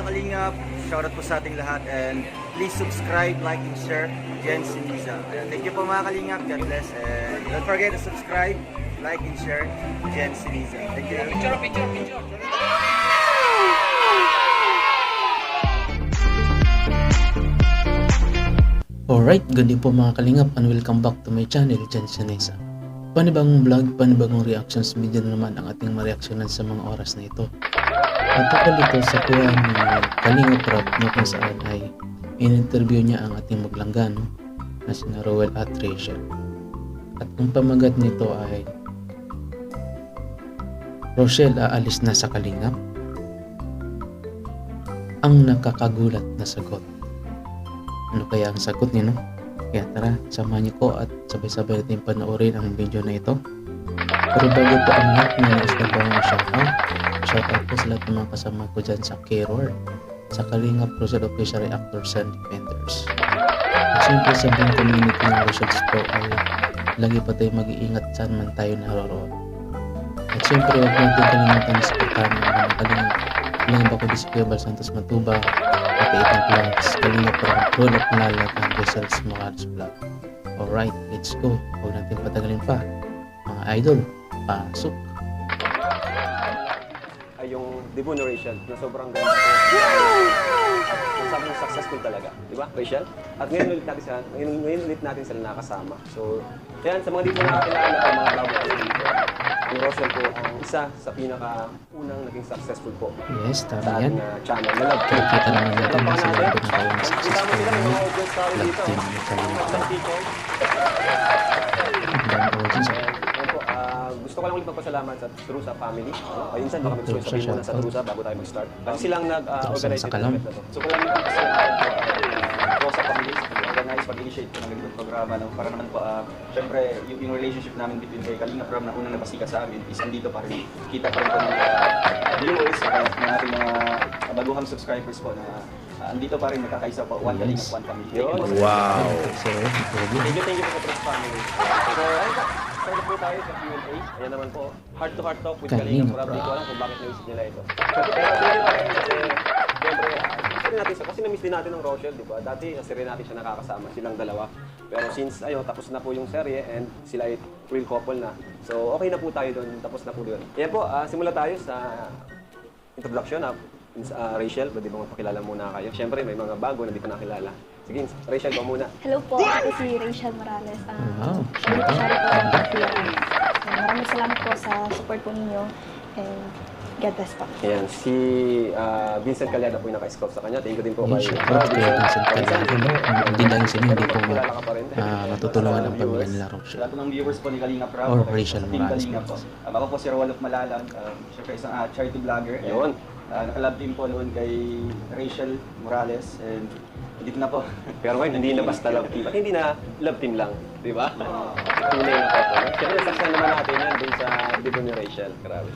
Kalingap, shoutout po sa ating lahat and please subscribe, like, and share Jen Siniza. Ayan, thank you po mga Kalingap, God bless, and don't forget to subscribe, like, and share Jen Siniza. Thank you. Picture. Alright, good day po mga Kalingap and welcome back to my channel, Jen Siniza. Panibagong vlog, panibagong reactions video na naman ang ating mareaksyonan sa mga oras na ito. At tungkol dito sa kuha ni Kalingap Rob na kung saan ay in-interview niya ang ating maglanggan na si Rowell at Rachel. At ang pamagat nito ay Rochelle aalis na sa Kalingap? Ang nakakagulat na sagot. Ano kaya ang sagot niyo, no? Kaya tara, samahan niyo ko at sabay-sabay natin panoorin ang video na ito. Pero bago po ang lahat, nais na po ang shoutout po sa lahat ng mga kasama ko dyan sa K-Roar, sa Kalingap Rochelle Official Reactors and Defenders. At syempre sa buong community ng Rochelle po ay lagi pa tayo mag-iingat saan man tayo naroroon. At syempre huwag natin kalimutan na supportahan ang mga Kalingap ako si Kuya Bal Santos Matuba, Ate Itang Vlogs, Kalingap Roll Up Malalag ang Results Morales Vlog. Alright, let's go. Huwag natin patagalin pa. Mga idol, pasok. Ay yung debut ni Rachel na sobrang ganda ko. At sabi ng successful talaga, di ba Rachel? At ngayon ulit natin sila nakasama. So, yan, sa mga di po nakakilala, ang mga bago pa dito, ang Rochelle po ang isa sa pinaka-unang naging successful po. Yes, Sa tama ating yan. channel na love team. Kita naman natin na sila yung pinakaunang Kita successful mo sila na mga audience tawag love dito. team ng Kalingap Rob. Ang dami audience. Ayan po, gusto ko lang ulit magpasalamat sa Trusa family. Ayun saan, baka may gusto sabihin muna sa Trusa bago tayo mag-start. Kasi silang nag-organize sa Kalam. event na to. So kung lang nagpasalamat po Rosa family, organize, pag-initiate po ng ganitong programa para naman po, syempre yung relationship namin between kay Kalingap Rob na unang napasikat sa amin is andito pa rin. Kita pa rin po ng viewers, ng ating mga baguhang subscribers po na andito pa rin magkakaisa po, one Kalingap, one family. Wow! Thank you po sa Trusa family. So, ayun po. Start po tayo sa Q&A. Ayan naman po, heart to heart talk with Kalingap Rob. Hindi ko alam kung bakit naisip nila ito. Pero hindi pa rin kasi, siyempre, kasi na-miss din natin ng Rochelle, di ba? Dati, kasi rin natin siya nakakasama, silang dalawa. Pero since, ayun, tapos na po yung serye and sila ay real couple na. So, okay na po tayo doon, tapos na po doon. Ayan po, simula tayo sa introduction na Rachel, pwede bang mapakilala muna kayo? Siyempre, may mga bago na di pa nakilala. Sige, Rachel, ba muna? Hello po, ako si Rachel Morales. Wow, Beneficiary po ng Mafia. Maraming salamat po sa support po ninyo and God bless po. Ayan, si Vincent Calyada po yung naka-scout sa kanya. Thank you din po Yung kay shoutout kay Vincent Calyada, no? Hindi lang sila, hindi po Kilala ka pa rin. matutulungan ang pamilya nila Sa Rochelle. lahat ng viewers po ni Kalingap Rob, Or okay, Rachel sa Team Morales Kalingap po. po. Ako po si Rowell of Malalag, syempre isang charity vlogger. And, Yun. naka-love team po noon kay Rachel Morales and dito na po. Pero ngayon, hindi na basta love team. At hindi na love team lang. Di ba? Tunay na couple. Siyempre, nasaksan naman natin yan dun sa debut ni Rachel. Grabe.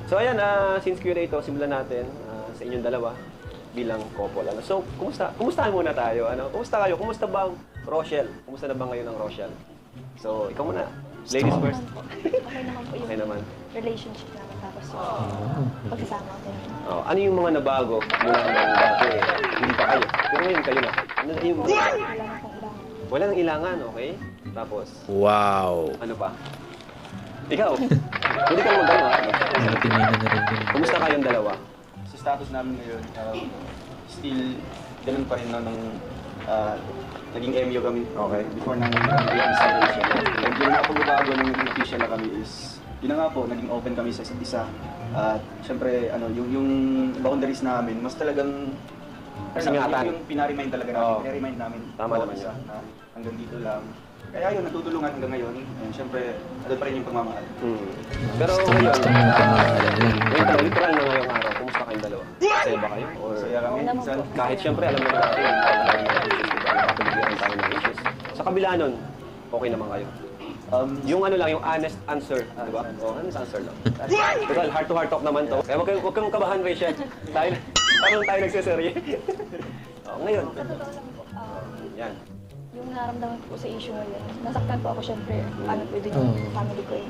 So ayan, since Q&A ito, simulan natin sa inyong dalawa bilang couple. So, kumustahan muna tayo. Kumusta kayo? Kumusta ba ang Rochelle? Kumusta na ba ngayon ang Rochelle? So, ikaw muna. Ladies first. Okay naman po yung Okay naman. relationship namin tapos yung pagsasama din. Oh, ano yung mga nabago mula nung dati? Hindi pa kayo. Pero ngayon kayo na. Ano yung Wala na pong ilang. wala nang ilangan, okay? Tapos, Wow! ano pa? Ikaw, hindi ka mag-ano ha? Natinginan na rin din. Kumusta kayong dalawa? Sa status namin ngayon, still ganun pa rin no, nung naging MU kami before nang installation. And yung napagbabago nung naging official na kami is, yun na nga po, naging open kami sa isa't isa. At syempre, yung boundaries namin, mas talagang Singatan. yung pinaremind talaga namin. Oo. Pinaremind namin. Tama naman isa, yun. na hanggang dito lang. Kaya yun, natutulungan hanggang ngayon. And syempre, ano pa rin yung pagmamahal. Pero Gusto ngayon, mo pamahalan yan. ngayon talaga, literal na ngayong araw, kumusta kayong dalawa? Masaya ba kayo? Or Masaya kami. Oo naman Minsan, po. kahit syempre, alam naman natin, hindi tayo ng issues, diba? Nakapagbigayan tayo ng issues. Sa kabila nun, okay naman kayo. Yung ano lang, yung honest answer, di ba? Oh, honest answer lang. Total, heart to heart talk naman to. Kaya huwag kang kabahan, Rachel. Parang tayo nagsiserye. Ngayon, Sa totoo lang po, yan. yung naramdaman ko po sa issue ngayon, nasaktan po ako syempre, paano po din yung family ko eh.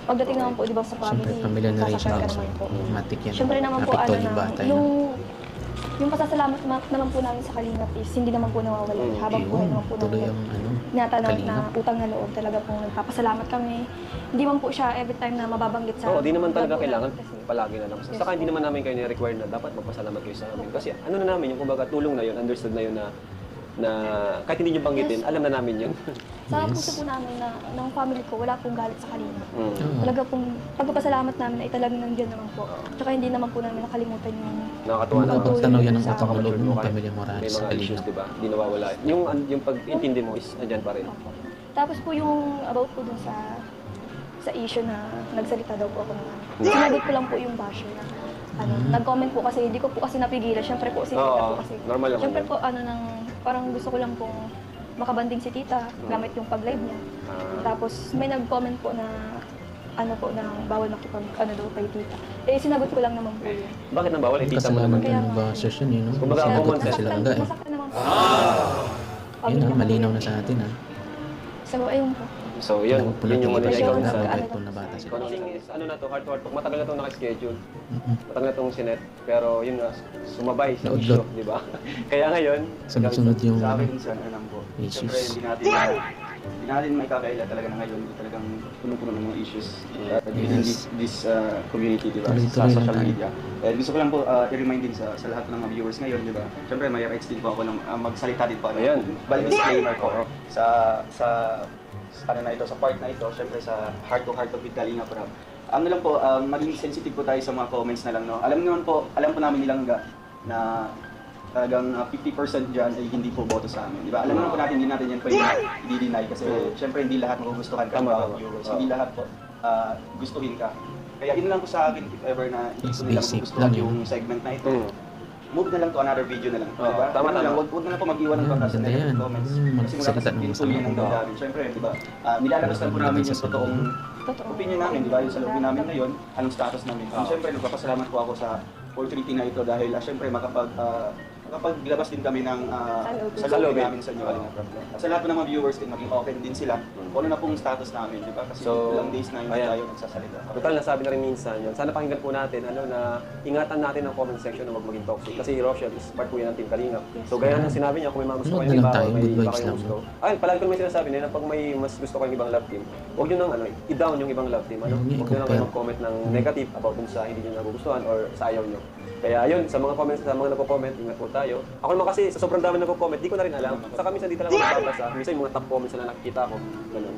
Pagdating naman po, di ba sa family, Siyempre, pamilya na rin siya. sasaktan ka naman po. Matik yan. Syempre naman po, Apekto ano yung na, bata yung Yung pasasalamat naman po namin sa Kalingap is hindi naman po nawawala. Habang po Yun, naman po tuloy namin ang ano. tinatanong na Kalingap. utang na loob. Talaga po nagpapasalamat kami. Hindi man po siya every time na mababanggit sa Oo, di naman talaga vlog po kailangan namin kasi- palagi na lang. Yes Saka hindi po. naman namin kayo ni-require na dapat magpasalamat kayo sa amin. Kasi ano na namin, yung kumbaga tulong na yun, understood na yun na kahit hindi nyo banggitin, Yes. alam na namin yun. Sa Yes. puso po namin na ng family ko, wala pong galit sa Kalingap. Mm. Oo. Talaga pong pagpapasalamat namin ay talagang nandiyan naman po. Tsaka hindi naman po namin nakalimutan yung Nakakatuwa naman. Pagpapatuloy Pagtanaw yan ng sa- utang na loob ng Kahit pamilya may Morales sa mga issues, Kalingap. di ba? Hindi nawawala. Yung pag-intindi mo is andyan pa rin. Opo. Tapos po yung about po dun sa issue na nagsalita daw po ako ng sinagot ko lang po yung basher na nag-comment po kasi hindi ko po kasi napigilan. Syempre po si tita Oo, po kasi. normal naman Syempre yun. po parang gusto ko lang pong makabanding si tita gamit yung pag-live niya. Tapos may nag-comment po na na bawal makipag daw kay tita. Eh sinagot ko lang naman po yun. Bakit nang bawal? Eh, tita mo Kasalanan naman. Kaya ng nga. bashers yun, no? Kumbaga, Sinagot common na sense. sila nga eh. Masaktan naman po. Yun na, malinaw na sa atin ha. So ayun po. So, yun. Huwag po Yun yung ano natin niya, ikaw Yun, sa... nag- kahit po na bata sila. Economic is, ano na to, hard to. Matagal na to naka-schedule. Mm-mm. Matagal na tong sinet. Pero yun nga, sumabay sa Naudlot. issue, di ba? Kaya ngayon, Sunod-sunod yung Sa ano, akin minsan, alam ko. issues. Siyempre, hindi natin may kakaila talaga na ngayon. Talagang punong-puno ng mga issues in this community, di ba? Sa Tuloy-tuloy lang social tayo. media. Gusto ko lang po i-remind din sa lahat ng mga viewers ngayon, di ba? Siyempre, may rights din po ako ng magsalita din po. Ayan. Bali disclaimer ko sa ano na ito, sa part na ito, siyempre sa heart to with Kalingap Rap. Ano lang po, maging sensitive po tayo sa mga comments na lang, no? Alam po namin nilang na talagang 50% dyan ay hindi po boto sa amin. Di ba? Alam naman po natin, hindi natin yan pwede i-deny kasi syempre hindi lahat magugustuhan ka, mga viewers. Hindi lahat po gustuhin ka. Kaya yun lang po sa akin, if ever na hindi It's ko nila basic gustuhan lang yun. yung segment na ito, move na lang to another video na lang. Oo, Diba? tama, Ganun lang, tama. Huwag na lang po mag-iwan ng batas sa Maganda negative yan. comments. Mm, Kasi wala magsalita kasi ng pintuloy masama. ng damdamin. Siyempre, di ba? Nilalabas lang po namin yung totoong Totoo. opinion namin, di ba? Yung sa loob namin ngayon, anong status namin. And siyempre, nagpapasalamat po ako sa opportunity na ito dahil siyempre makapaglabas din kami ng sa loob namin sa inyo. At sa lahat po ng mga viewers din, maging open din sila kung ano na pong status namin, di ba? Kasi So, ilang days na hindi ayan. tayo nagsasalita. total nasabi na rin minsan yun. Sana pakinggan po natin na ingatan natin ang comment section na huwag maging toxic. Kasi Rochelle is part po yan ng Team Kalingap. So gaya ng sinabi niya, kung may mga gusto Huwag kayo, na lang iba, tayo, may good iba vibes kayong lang. gusto. Ayun, palagi ko naman sinasabi na pag may mas gusto kayong ibang love team, huwag nyo nang i-down yung ibang love team. Huwag nyo nang i-compare. kayo mag-comment ng negative about dun sa hindi nyo nagugustuhan or sa ayaw nyo. Kaya yun, sa mga comments, sa mga nagko-comment, ingat po tayo. Ako naman kasi sa sobrang dami nagko-comment, di ko na rin alam. Saka minsan di talaga ako magbabasa. Minsan yung mga top comments na nakikita ko, ganun.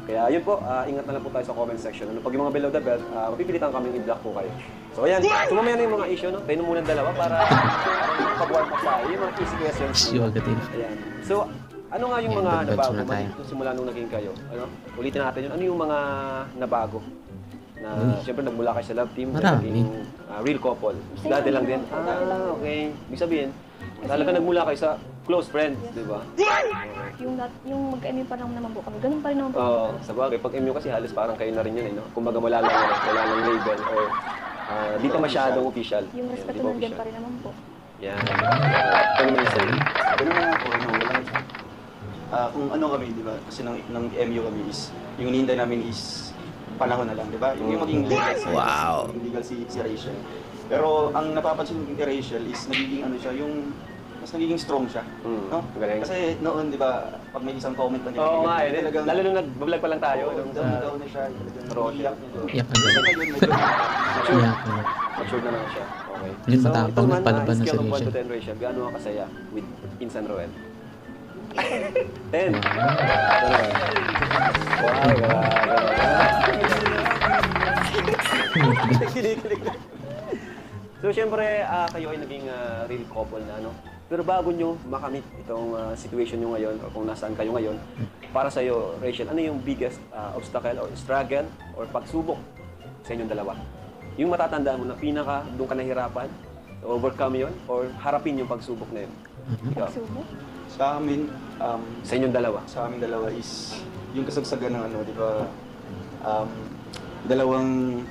Kaya yun po, ingat na lang po tayo sa comment section. Pag yung mga below the belt, mapipilitan kami i-block po kayo. So ayan, sumamaya na yung mga issue, no? Tayo muna ng dalawa para pag-warm up tayo. Yung mga easy questions. Issue agad yun. Ayan. So, ano nga yung Ayan, mga good vibes nabago muna tayo. simula nung naging kayo? Ano? Ulitin natin yun. Ano yung mga nabago? Na siyempre nagmula kayo sa love team, Marami. naging real couple. Dati lang din. Okay. Ibig sabihin, talaga nagmula kayo sa close friends, di ba? Yung mag-MU pa naman po kami, ganun pa rin naman po. Oo, sa bagay. Pag MU kasi halos parang kayo na rin yun, eh, no? Kumbaga wala lang label or di pa masyadong official. Yung Ayan, respeto di pa nandiyan official. pa rin naman po. Yan. Ano naman yung sa'yo? Ganun na nga po, walang kung ano kami, di ba? Kasi ng MU kami is, yung hinihintay namin is panahon na lang, di ba? Yung maging legal si, yung legal si Rachel. Pero ang napapansin ko kay Rachel is nagiging ano siya, yung mas nagiging strong siya. No? Galing. Kasi noon, di ba, pag may isang comment na Oo nga, eh. talagang, Lalo nung nag-vlog pa lang tayo. nung sa down na siya, talagang Rochelle. iyak niya. Iyak ang Kasi galing. ngayon, medyo Iyak ano. Matured na lang siya. Okay. Yun, matapang ito man, nagpalaban na si scale of 1 Rachel. to 10, Rachel, gaano ka kasaya with Insan Roel? 10. Wow, Kinikilig na. So, syempre, kayo ay naging real couple na, no? Pero bago nyo makamit itong situation nyo ngayon o kung nasaan kayo ngayon, para sa'yo, Rachel, ano yung biggest obstacle or struggle or pagsubok sa inyong dalawa? Yung matatandaan mo na doon ka nahirapan, overcome yon or harapin yung pagsubok na yun? Ikaw, Subo? sa amin, sa inyong dalawa. sa aming dalawa is yung kasagsagan ng ano, di ba? Dalawang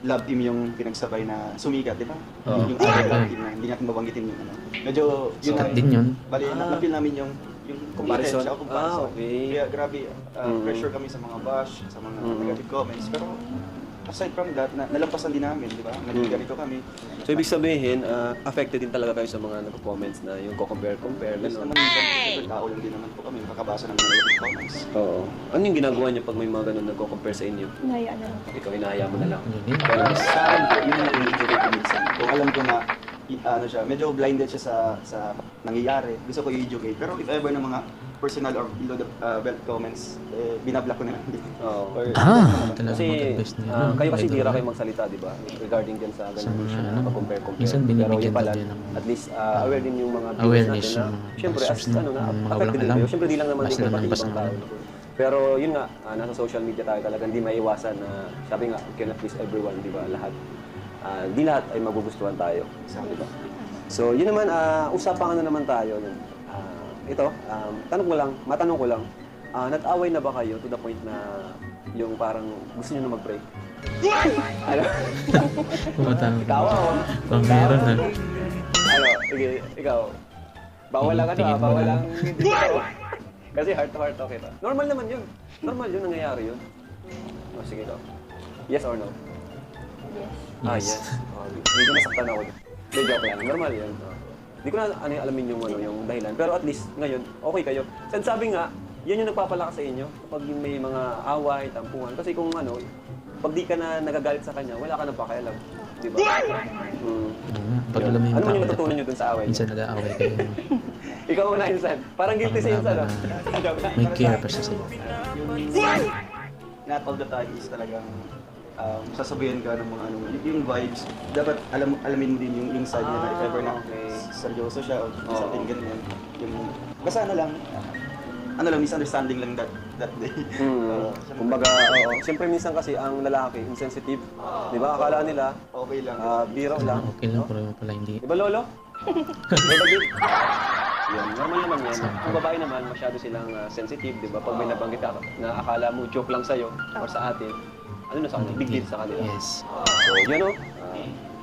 love team yung pinagsabay na sumikat, di ba? Oo. Yung other love team na hindi natin mabanggitin yung ano. Medyo yun Sikat din yun. Bali, na-feel namin yung Comparison? comparison. Comparison. Okay. Kaya grabe, pressure kami sa mga bash, sa mga negative comments. Pero aside from that, nalampasan din namin, di ba? Naging ganito kami. So, ibig sabihin, affected din talaga kayo sa mga nagko-comments na yung compare, Yes gano'n. naman, siyempre, tao lang din naman po kami, kakabasa ng mga negative comments. Oo. Ano yung ginagawa niyo pag may mga ganun nagko-compare sa inyo? Nahayaan na lang po. Ikaw, hinahaya mo na lang. Yun yun. Pero sa akin po, yun yung i-educate ko minsan. Kung alam ko na, ano siya, medyo blinded siya sa nangyayari, gusto ko i-educate. Pero if ever ng mga personal or below the belt comments, binablock ko na lang din. Oo. Or, Talagang Kasi, mag-invest na yun. kayo kasi Idol dira na. kayo magsalita, di ba? Regarding dyan sa Sa ganun mga issue na ano, compare. minsan Pero binibigyan yun pala, din ng at least aware din yung mga viewers awareness natin na, yung mga syempre, as bashers na, ano na, mga affected walang din alam. kayo. Syempre, di lang naman Basta din kayo lang pati basta ibang tao. naman. Pero yun nga, nasa social media tayo talaga, hindi maiwasan na, sabi nga, you cannot please everyone, di ba? Lahat. Di lahat ay magugustuhan tayo. Di ba? So, yun naman, usapang ano naman tayo. Ito, matanong ko lang, nat-away na ba kayo to the point na yung parang gusto nyo na mag-break? Ano? Pumatang. Tawa ko. Kung meron na. Ano, sige, ikaw. Bawal lang ano, Tingin mo bawal na. lang hindi ko. Kasi heart to heart talk ito. Normal naman yun. Normal yun, nangyayari yun. O, sige daw. Yes or no? Yes. Yes. Medyo nasaktan ako. Hindi, joke lang. Normal yun. Hindi ko na alamin yung dahilan. Pero at least, ngayon, okay kayo. Sabi nga, yan yung nagpapalakas sa inyo kapag yung may mga away, tampuhan. Kasi kung pag di ka na nagagalit sa kanya, wala ka na pakialam. Di ba? Pag alam mo yung Ano yung tao, natutunan nyo dun sa away? minsan nag-aaway kayo. Ikaw na, Insan. Parang guilty si Insan, ah. May care pa siya sa'yo. not all the time is talagang sasabihin ka ng mga ano, yung vibes, dapat alamin din yung inside niya na if ever na Okay. seryoso siya o something ganyan. Yung, basta ano lang, misunderstanding lang that day. Kumbaga, oo. Siyempre minsan kasi ang lalaki, insensitive. Di ba? Akala nila, Okay lang. biro lang. Okay lang, pero pala hindi. Di ba, Lolo? Lolo Gil? Yan, normal naman yan. Kung babae naman, masyado silang sensitive, di ba? Pag may nabanggit ka na akala mo joke lang sa'yo or sa atin, ano na sa kanila? Big deal sa kanila. Yes. So, yun o.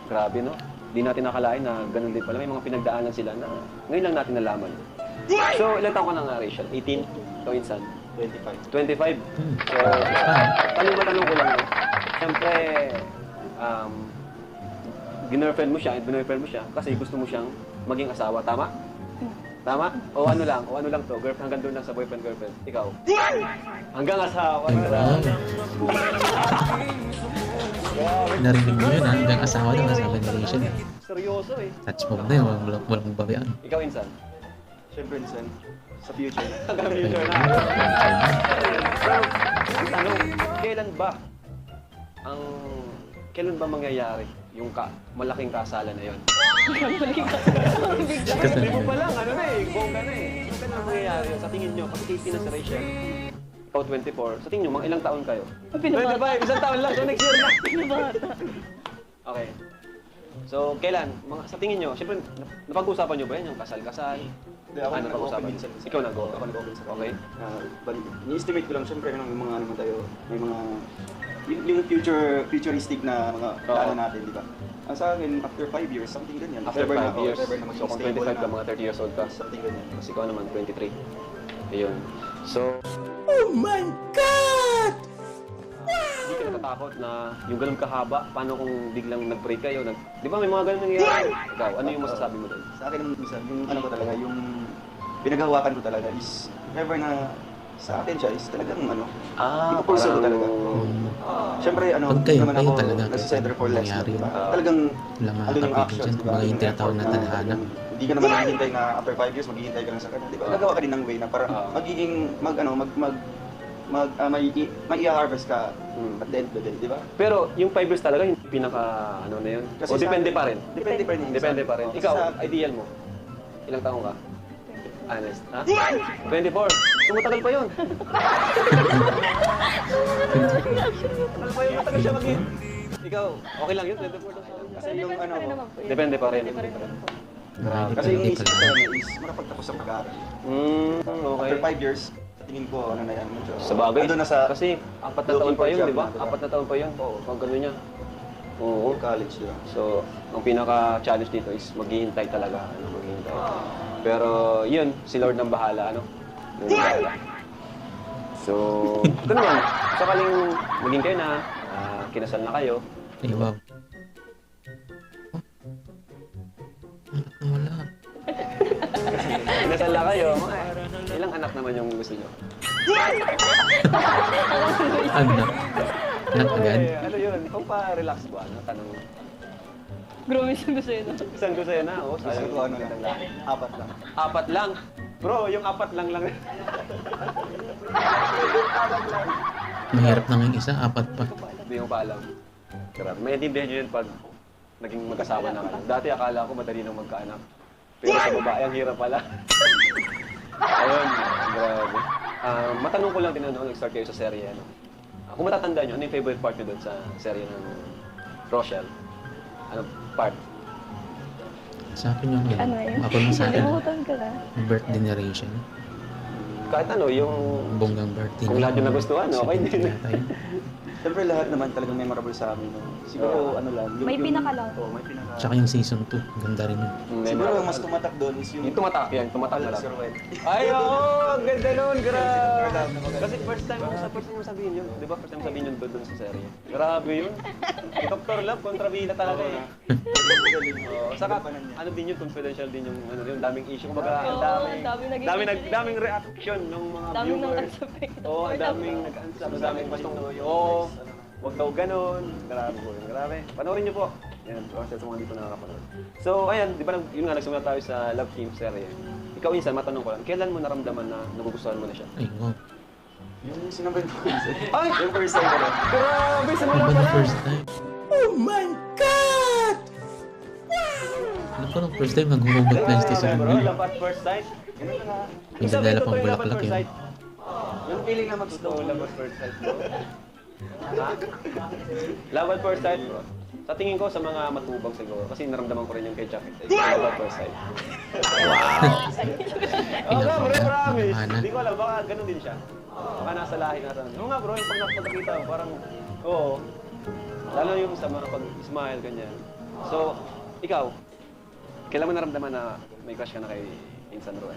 Grabe, no? Di natin nakalain na ganun din pala. May mga pinagdaanan sila na ngayon lang natin nalaman. So, ilang taon ka na nga, Rachel? 18? Ikaw, Insan? 25. 25? So, tanong ko lang, no? Siyempre, ginirlfriend mo siya kasi gusto mo siyang maging asawa, tama? Tama? O ano lang to, girlfriend, hanggang doon lang sa boyfriend-girlfriend. Ikaw? Hanggang asawa na lang. Narinig mo yun, hanggang asawa daw, sabi ni Rachel. Seryoso eh. Touch mo na yun, walang babayaan. Ikaw, Insan? Siyempre, Insan, sa future. Hanggang future na. Pero, kailan ba mangyayari yung malaking kasalan na yun? Hindi mo pa lang, bongga na eh. Kailan mangyayari yun? Sa tingin nyo, kasi kayo si Rachel, ikaw 24, sa tingin nyo, mga ilang taon kayo? 25, isang taon lang, so next year na. Okay. So, kailan? Sa tingin nyo, siyempre, napag-usapan nyo ba yan, yung kasal-kasal? Hindi, ako Ano nag-open pag-usapan? minsan. Ikaw nag-go? Ako nag-open sa Okay. But ni-estimate ko lang, siyempre, yung mga ano tayo, may mga, yung futuristic na mga plano natin, di ba? Ang sa akin, after 5 years, something ganyan. After 5 years, If ever na so kung maging 25 ka, stable mga 30 years old ka. something ganyan. Kasi ikaw naman, 23. Ayun. So, hindi ka natatakot na yung ganun kahaba, paano kung biglang nag-break kayo? Di ba may mga ganun nangyayari? Ikaw, ano yung masasabi mo doon? Sa akin naman minsan, yung ano ko talaga, yung pinaghahawakan ko talaga is, if ever na sa akin siya is talagang ano, ipupulso ko talaga. Siyempre, ano, Pag kayo, naman kayo ako talaga, nasa-center for less. nangyari Diba? yun. Talagang, Walang ano yung makakapigil actions, dyan. diba? Kumbaga yung tinatawag na effort tadhana. Hindi ka naman maghihintay na after 5 years, maghihintay ka lang sa kanya. Diba? Nagawa ka din ng way na para magiging, may i-harvest ka at the end of the day, di ba? Pero yung 5 years talaga, yung pinaka, ano na yun? Kasi O sa- depende pa rin? Depende pa rin. Depende pa rin. Oo, Ikaw, sa- ideal mo? Ilang taong ka? Honest, ha? 24. So, matagal pa yun. Matagal siya maging. Ikaw, okay lang yun, 24 daw siya. Kasi yung ano, Depende pa rin. kasi yung Depende isip ko pala. talaga is makapagtapos sa pag-aaral. Okay. After 5 years, sa tingin ko, ano na yan, medyo. Sa bagay. Nandun na sa Kasi 4 na taon pa yun, di ba? Diba? 4 na taon pa yun. Pag gano'n niya. Oo. college, di ba? So, ang pinaka-challenge dito is maghihintay talaga. Maghihintay. Pero, yun, si Lord nang bahala, ano? Lord nang bahala. So, ito naman, sakaling maging kayo na, kinasal na kayo. Ay, wow. Oh, wala. Kinasal na kayo. Ilang anak naman yung gusto nyo? Anak. Anak agad? Ano yun? Kung pa-relax ba? Ano, tanong mo. Grabe siya gusto yun. Isang gusto yun na. Oh, Gusto sayang. ko ano lang, 4 lang. 4 lang. Bro, yung 4 lang. Mahirap na nga yung isa, 4 pa. Hindi mo pa alam. Grabe. May intindihan nyo yun pag naging mag-asawa na kayo. Dati akala ko madali nang magkaanak. Pero sa babae, ang hirap pala. Ayun, grabe. Matanong ko lang din ano, nag-start kayo sa serye. Ano? Kung matatandaan nyo, ano yung favorite part nyo doon sa serye ng Rochelle? Ano part? Sa akin yung Ano yun? Ako na sa akin. Nalimutan ka na. Birthday narration. Kahit ano, yung... Bonggang birthday. Kung lahat yung nagustuhan, okay din. Siyempre lahat naman talagang memorable sa amin. No? Siguro ano lang. May pinaka lang. Oo, may pinaka. Tsaka yung season 2. Ganda rin yun. Siguro mas tumatak doon is yung... Yung tumatak yan, tumatak na lang. Sir Wen. Ay, oo! Ang ganda nun, grabe! Kasi first time mo sabihin yun. Di ba? First time mo sabihin yun doon sa serye. Grabe yun. Dr. Love, kontra Vila talaga eh. Oo, saka, ano din yun, confidential din yung, ano, yung daming issue. Kumbaga, ang daming reaction ng mga Daming nang viewers. answer. Oo, ang daming nag-answer. Ang daming gustong, oo, huwag daw ganun. Grabe po yun, grabe. Panoorin niyo po. Yan, process sa mga dito nakakapanood. So, ayan, di ba, yun nga, nagsimula tayo sa Love Team serye. Ikaw, Insan, matanong ko lang, kailan mo naramdaman na nagugustuhan mo na siya? Ay, wow. Yung sinabay ko. Ay! Yung first time ko lang. Grabe, simula Ano ba pa na lang! first time? Alam ko nung first time nag-hugot na yung station Bro, nila. love at first sight. Ganun na nga. Pinadala pang Totoo yung love at bulaklak first yun. sight. Yung feeling na mag-slow. Totoo, love at first sight, bro. Ha? Love at first sight, bro. Sa tingin ko, sa mga matubang siguro. Kasi naramdaman ko rin yung kay Chuck. Love at first sight. Oo nga, bro, promise. Pinapamana. Hindi ko alam, baka ganun din siya. Baka nasa lahi natin. Oo nga, bro, yung pag nakapagkita ko, parang, oo. Lalo yung sa mga pag-smile, ganyan. So, ikaw, kailan mo naramdaman na may crush ka na kay Insan Roel?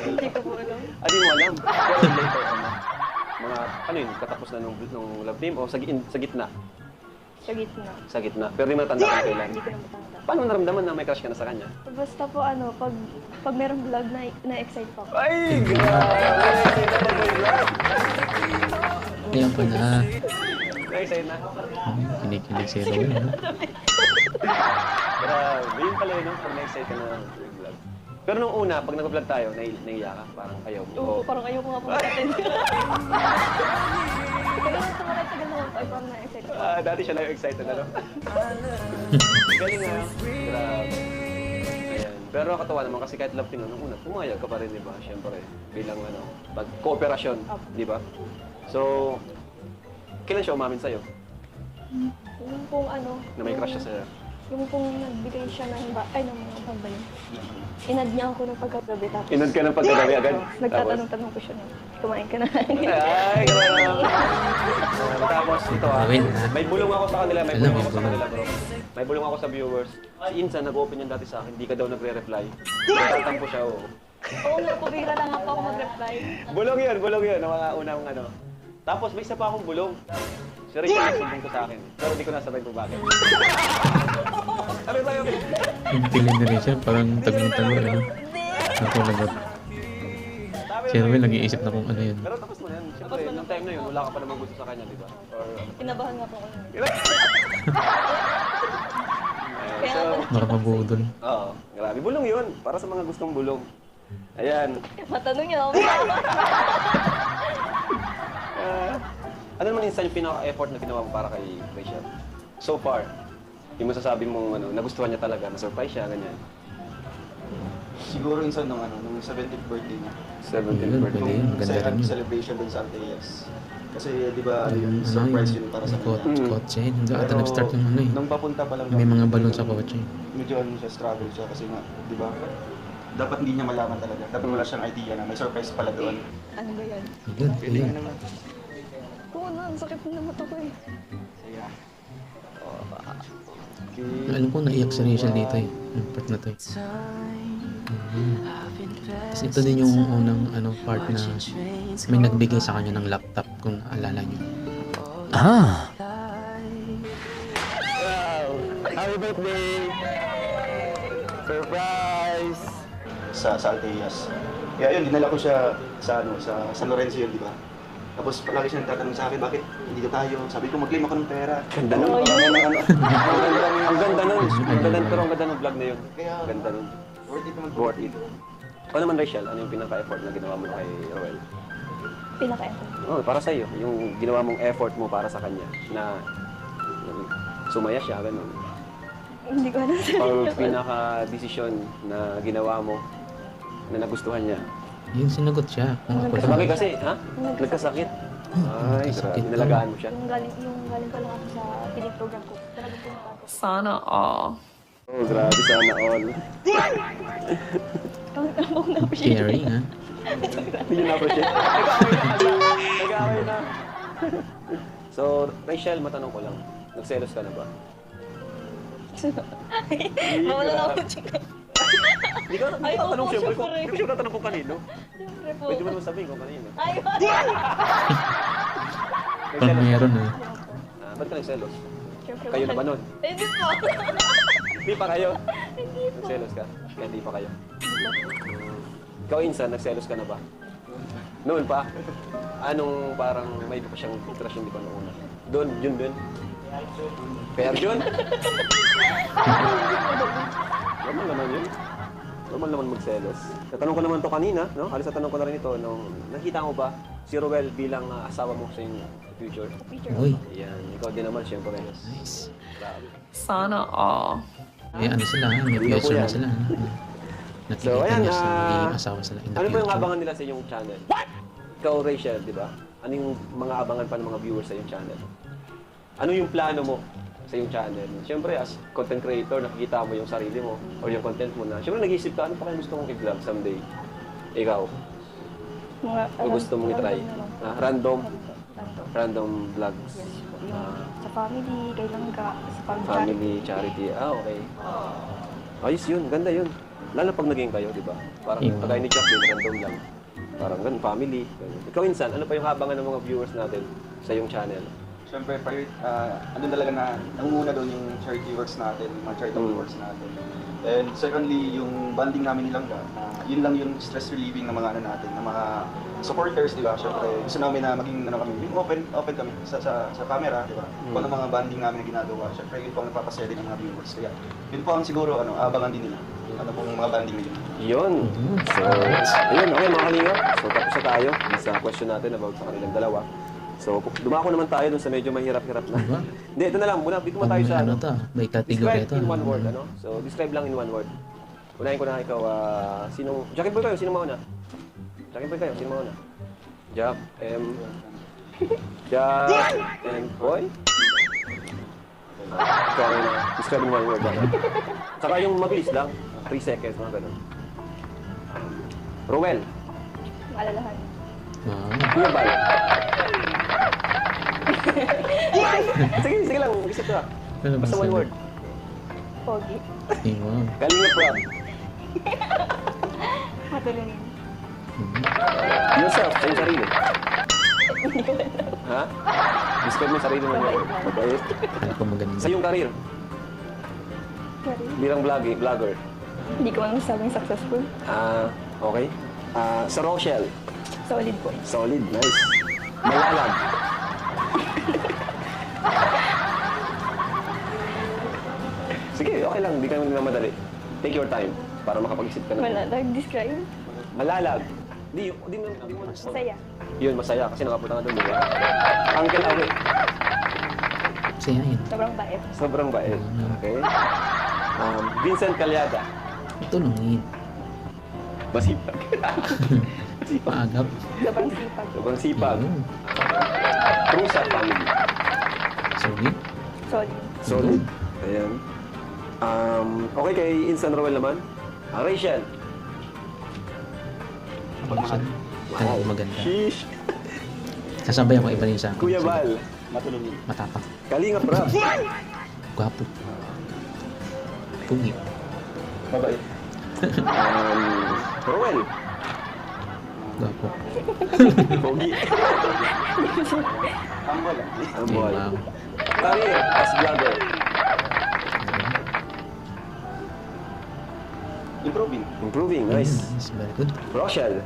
Hindi ko po alam. Di mo alam. Pero later, mga, ano yun, katapos na nung love team o sa gitna? Sa gitna. Sa gitna. Pero di mo natanda kung kailan. Hindi ko na matanda. Paano mo naramdaman na may crush ka na sa kanya? Basta po ano, pag merong vlog na-excite pa ako. Ay, grabe! Ayan pa na. Na-excited na? Kinikilig si Rowan, no? Grabe. Yun pala yun, no? Pag na-excite ka na ng vlog. Pero nung una, pag nag-vlog tayo, naiiyak ka. Parang ayaw. Oo, parang ayoko nga po mag-attend. Pero nung tumatay-tagal naman po, ay parang na-excite ako. Dati siya na yung excited, ano? Galing nga. Grabe. Ayan. Pero nakakatawa naman kasi kahit love team nung una, pumayag ka pa rin, di ba? Siyempre, bilang ano, pag-kooperasyon, di ba? So, kailan siya umamin sa'yo? Yung pong ano, Na may crush siya sa'yo? yung pong nagbigay siya ng ay, ng mga pambay. Inad niya ako ng pagkagabi tapos. Inad ka ng pagkagabi agad? Nagtatanong-tanong ko siya na, kumain ka na. Ay, grabe. Tapos ito Gawin, ha? may bulong ako sa kanila, may Alam, bulong may ako sa bulong. kanila bro. May bulong ako sa viewers. Si Insan nag-open yan dati sa akin, di ka daw nagre-reply. Nagtatampo siya, oo. Oo nga po, bigla lang ako mag-reply. Bulong yun, ang mga unang ano. Tapos may isa pa akong bulong. Si Rachel nagsumbong ko sa akin, pero di ko nasabay kung bakit. Ano tayo? Yung feeling na rin siya, parang tagong-tago, ano? Ako lagot. Si Rowan nag-iisip na kung ano yun. Pero tapos mo na yan. Siyempre, nung time na yun, wala ka pa naman gusto sa kanya, di ba? Or ano. Kinabahan nga po ako. Ayun, so, Baka mabudol. oo, grabe. Bulong yun, para sa mga gustong bulong. Ayan. Matanong niya ako. Ano naman insan yung pinaka-effort na ginawa mo para kay Rachel? So far, yung masasabi mong ano, nagustuhan niya talaga, na-surprise siya, ganyan. Siguro insan nung 70th birthday niya. 17th Yun, birthday. pwede yun. Maganda rin yun. Celebration dun sa Antillas. Kasi di ba ano yun, surprise yun para sa kanya. Kotse. Hindi ata nag-start yung ano eh. Nung papunta pa lang May kami, mga balon sa kotse. Medyo ano siya, struggle siya kasi nga, di ba? Dapat hindi niya malaman talaga. Dapat wala siyang idea na may surprise pala doon. Ano ba yan? Yun, yun. Oo na, ang sakit na mata ko eh. Kaya, Alam ko naiyak si Rachel dito eh. Yung part na to eh. Kasi ito din yung unang ano, part na may nagbigay sa kanya ng laptop kung naalala nyo. Happy birthday! Surprise! Sa Alteas. Kaya yun, dinala ko siya sa San Lorenzo yun, di ba? Tapos palagi siya nagtatanong sa akin, bakit hindi ka tayo? Sabi ko, mag-claim ako ng pera. Ganda nun. Ang Ang ganda nun. Ang ganda nun. Pero ang ganda ng vlog na yun. Kaya, Ganda nun. worth it naman. Worth it. Ano naman, Rachel? Ano yung pinaka-effort na ginawa mo kay Roel? Pinaka-effort. Oh, para sa iyo, yung ginawa mong effort mo para sa kanya na sumaya siya, ganun. Hindi ko alam sa Or pinaka-desisyon na ginawa mo na nagustuhan niya. Yun, sinagot siya. Kung ako Sabagay lang. kasi, ha? Nagkasakit. Ay, Nagkasakit. grabe. Nalagaan mo siya. Yung galing pa lang ako sa feeding program ko. Talagang pinaka Sana all. Oh, grabe. Sana all. Ako na-appreciate. Caring, ha? Hindi nyo na-appreciate. Nag-away na. So, Rachel, matanong ko lang. Nagselos ka na ba? Mawala na ako dyan. Hindi ka Ay, tatanong oo, siyempre. syempre. Hindi ko siya tatanong kung kanino. Siyempre po. Pwede mo naman sabihin kung kanino. Ay, Kung meron, ha? Ba't ka nagselos? Siyempre Kayo na ba nun? Hindi po. Hindi pa kayo? Nagselos ka? Kaya hindi pa kayo? Ikaw, Insan, nagselos ka na ba? Noon pa? Anong parang may iba pa siyang crush hindi pa noon? Doon, Jun. Kay Arjun? Normal naman yun. Normal naman magselos. Natanong ko naman to kanina, no? Halos natanong ko na rin ito, nung nakita mo ba si Roel bilang asawa mo sa iyong future? Picture. Uy, Ayan, ikaw din naman, syempre. nice. Grabe. Sana all. May ano sila, ha? May Hindi pleasure po na yan. sila, ha? So, Nakikita ayan, niya sa magiging asawa sila in the ano pa yung future. abangan nila sa iyong channel? Ikaw, Rachel, di ba? Ano yung mga abangan pa ng mga viewers sa iyong channel? Ano yung plano mo sa iyong channel? Siyempre, as content creator, nakikita mo yung sarili mo or yung content mo na. Siyempre, nag-iisip ka, ano pa kaya gusto mong i-vlog someday? Ikaw, Mga ano gusto mong i-try? Random. Random vlogs. Yes po. Yung sa family, kay Langga, sa family. Family, charity. Okay. Ayos yun, ganda yun. Lalo pag naging kayo, di ba? Parang Iba. kagaya ni Jacqueline, random lang. Parang ganun, family. Ganun. Ikaw, Insan, ano pa yung habangan ng mga viewers natin sa iyong channel? Siyempre, andun talaga na, nangunguna doon yung charity works natin, yung mga charitable works natin. And secondly, yung bonding namin nilang yun lang yung stress relieving ng mga ano natin, ng mga supporters, di ba? Siyempre, gusto namin na maging ano kami, yung open kami sa camera, di ba? Kung ano mga bonding namin na ginagawa, siyempre yun po ang nagpapasaya din ng mga viewers. Kaya yun po ang siguro abangan din nila, yung ano pong mga bonding nila. Yun. So, ayun, okay mga kalingap. So, tapos na tayo sa question natin about sa kanilang dalawa. So, dumako naman tayo dun sa medyo mahirap-hirap na. Diba? Hindi, ito na lang. Muna, dito mo tayo sa Ano to? May category Describe ito. in one word, ano? So, describe lang in one word. Unahin ko na ikaw, sinong... Jackie Boy kayo, sino mauna? Jackie Boy kayo, sino mauna? Jack, Jack, and Boy? Ikaw na. Describe in one word, ano? Saka yung mabilis lang. 3 seconds, mga ganun. Roel, Alalahan. Wow. Kuya Bal. Sige lang, isip ka. Ano ba Basta one sabi? word. Pogi. Ay, wow. Kalinga Prab. Matulungin. Yourself, sa iyong sarili. Ha? Describe mo yung sarili mo niya. Mabait. Kaya ko maganda. Sa iyong career, Sorry. bilang vlogger. Hindi ko man masabing successful. Okay. Sa Rochelle, Solid po. solid, nice. Malalag. Sige, okay lang. Hindi ka naman nagmamadali. Take your time para makapag-isip ka na. Wala. Nag-describe. Malalag. Di mo Masaya. Yun, masaya kasi nakapunta ka doon, di ba? Uncle Awe, Kasi yan. Sobrang bait. sobrang bait. Okay. Vincent Calyada, Tulungin. masipag. Paagap. Sobrang sipag. Sobrang sipag. Yun. Prusa family. Solid. Solid. Solid. Ayan. Okay, kay Insan Roel naman. Rachel. Pagmahal. Wow. Maganda. Sheesh. Kasabay ako iba rin sa akin. Kuya Bal. Matulungin. Matapang. Kalinga Prab. Gwapo. Pugi. Mabait. Roel. Gwapo. Pogi. Humble lang. Ang boy. Wow. Career as vlogger. improving. Improving, nice. Nice, very good. Rochelle.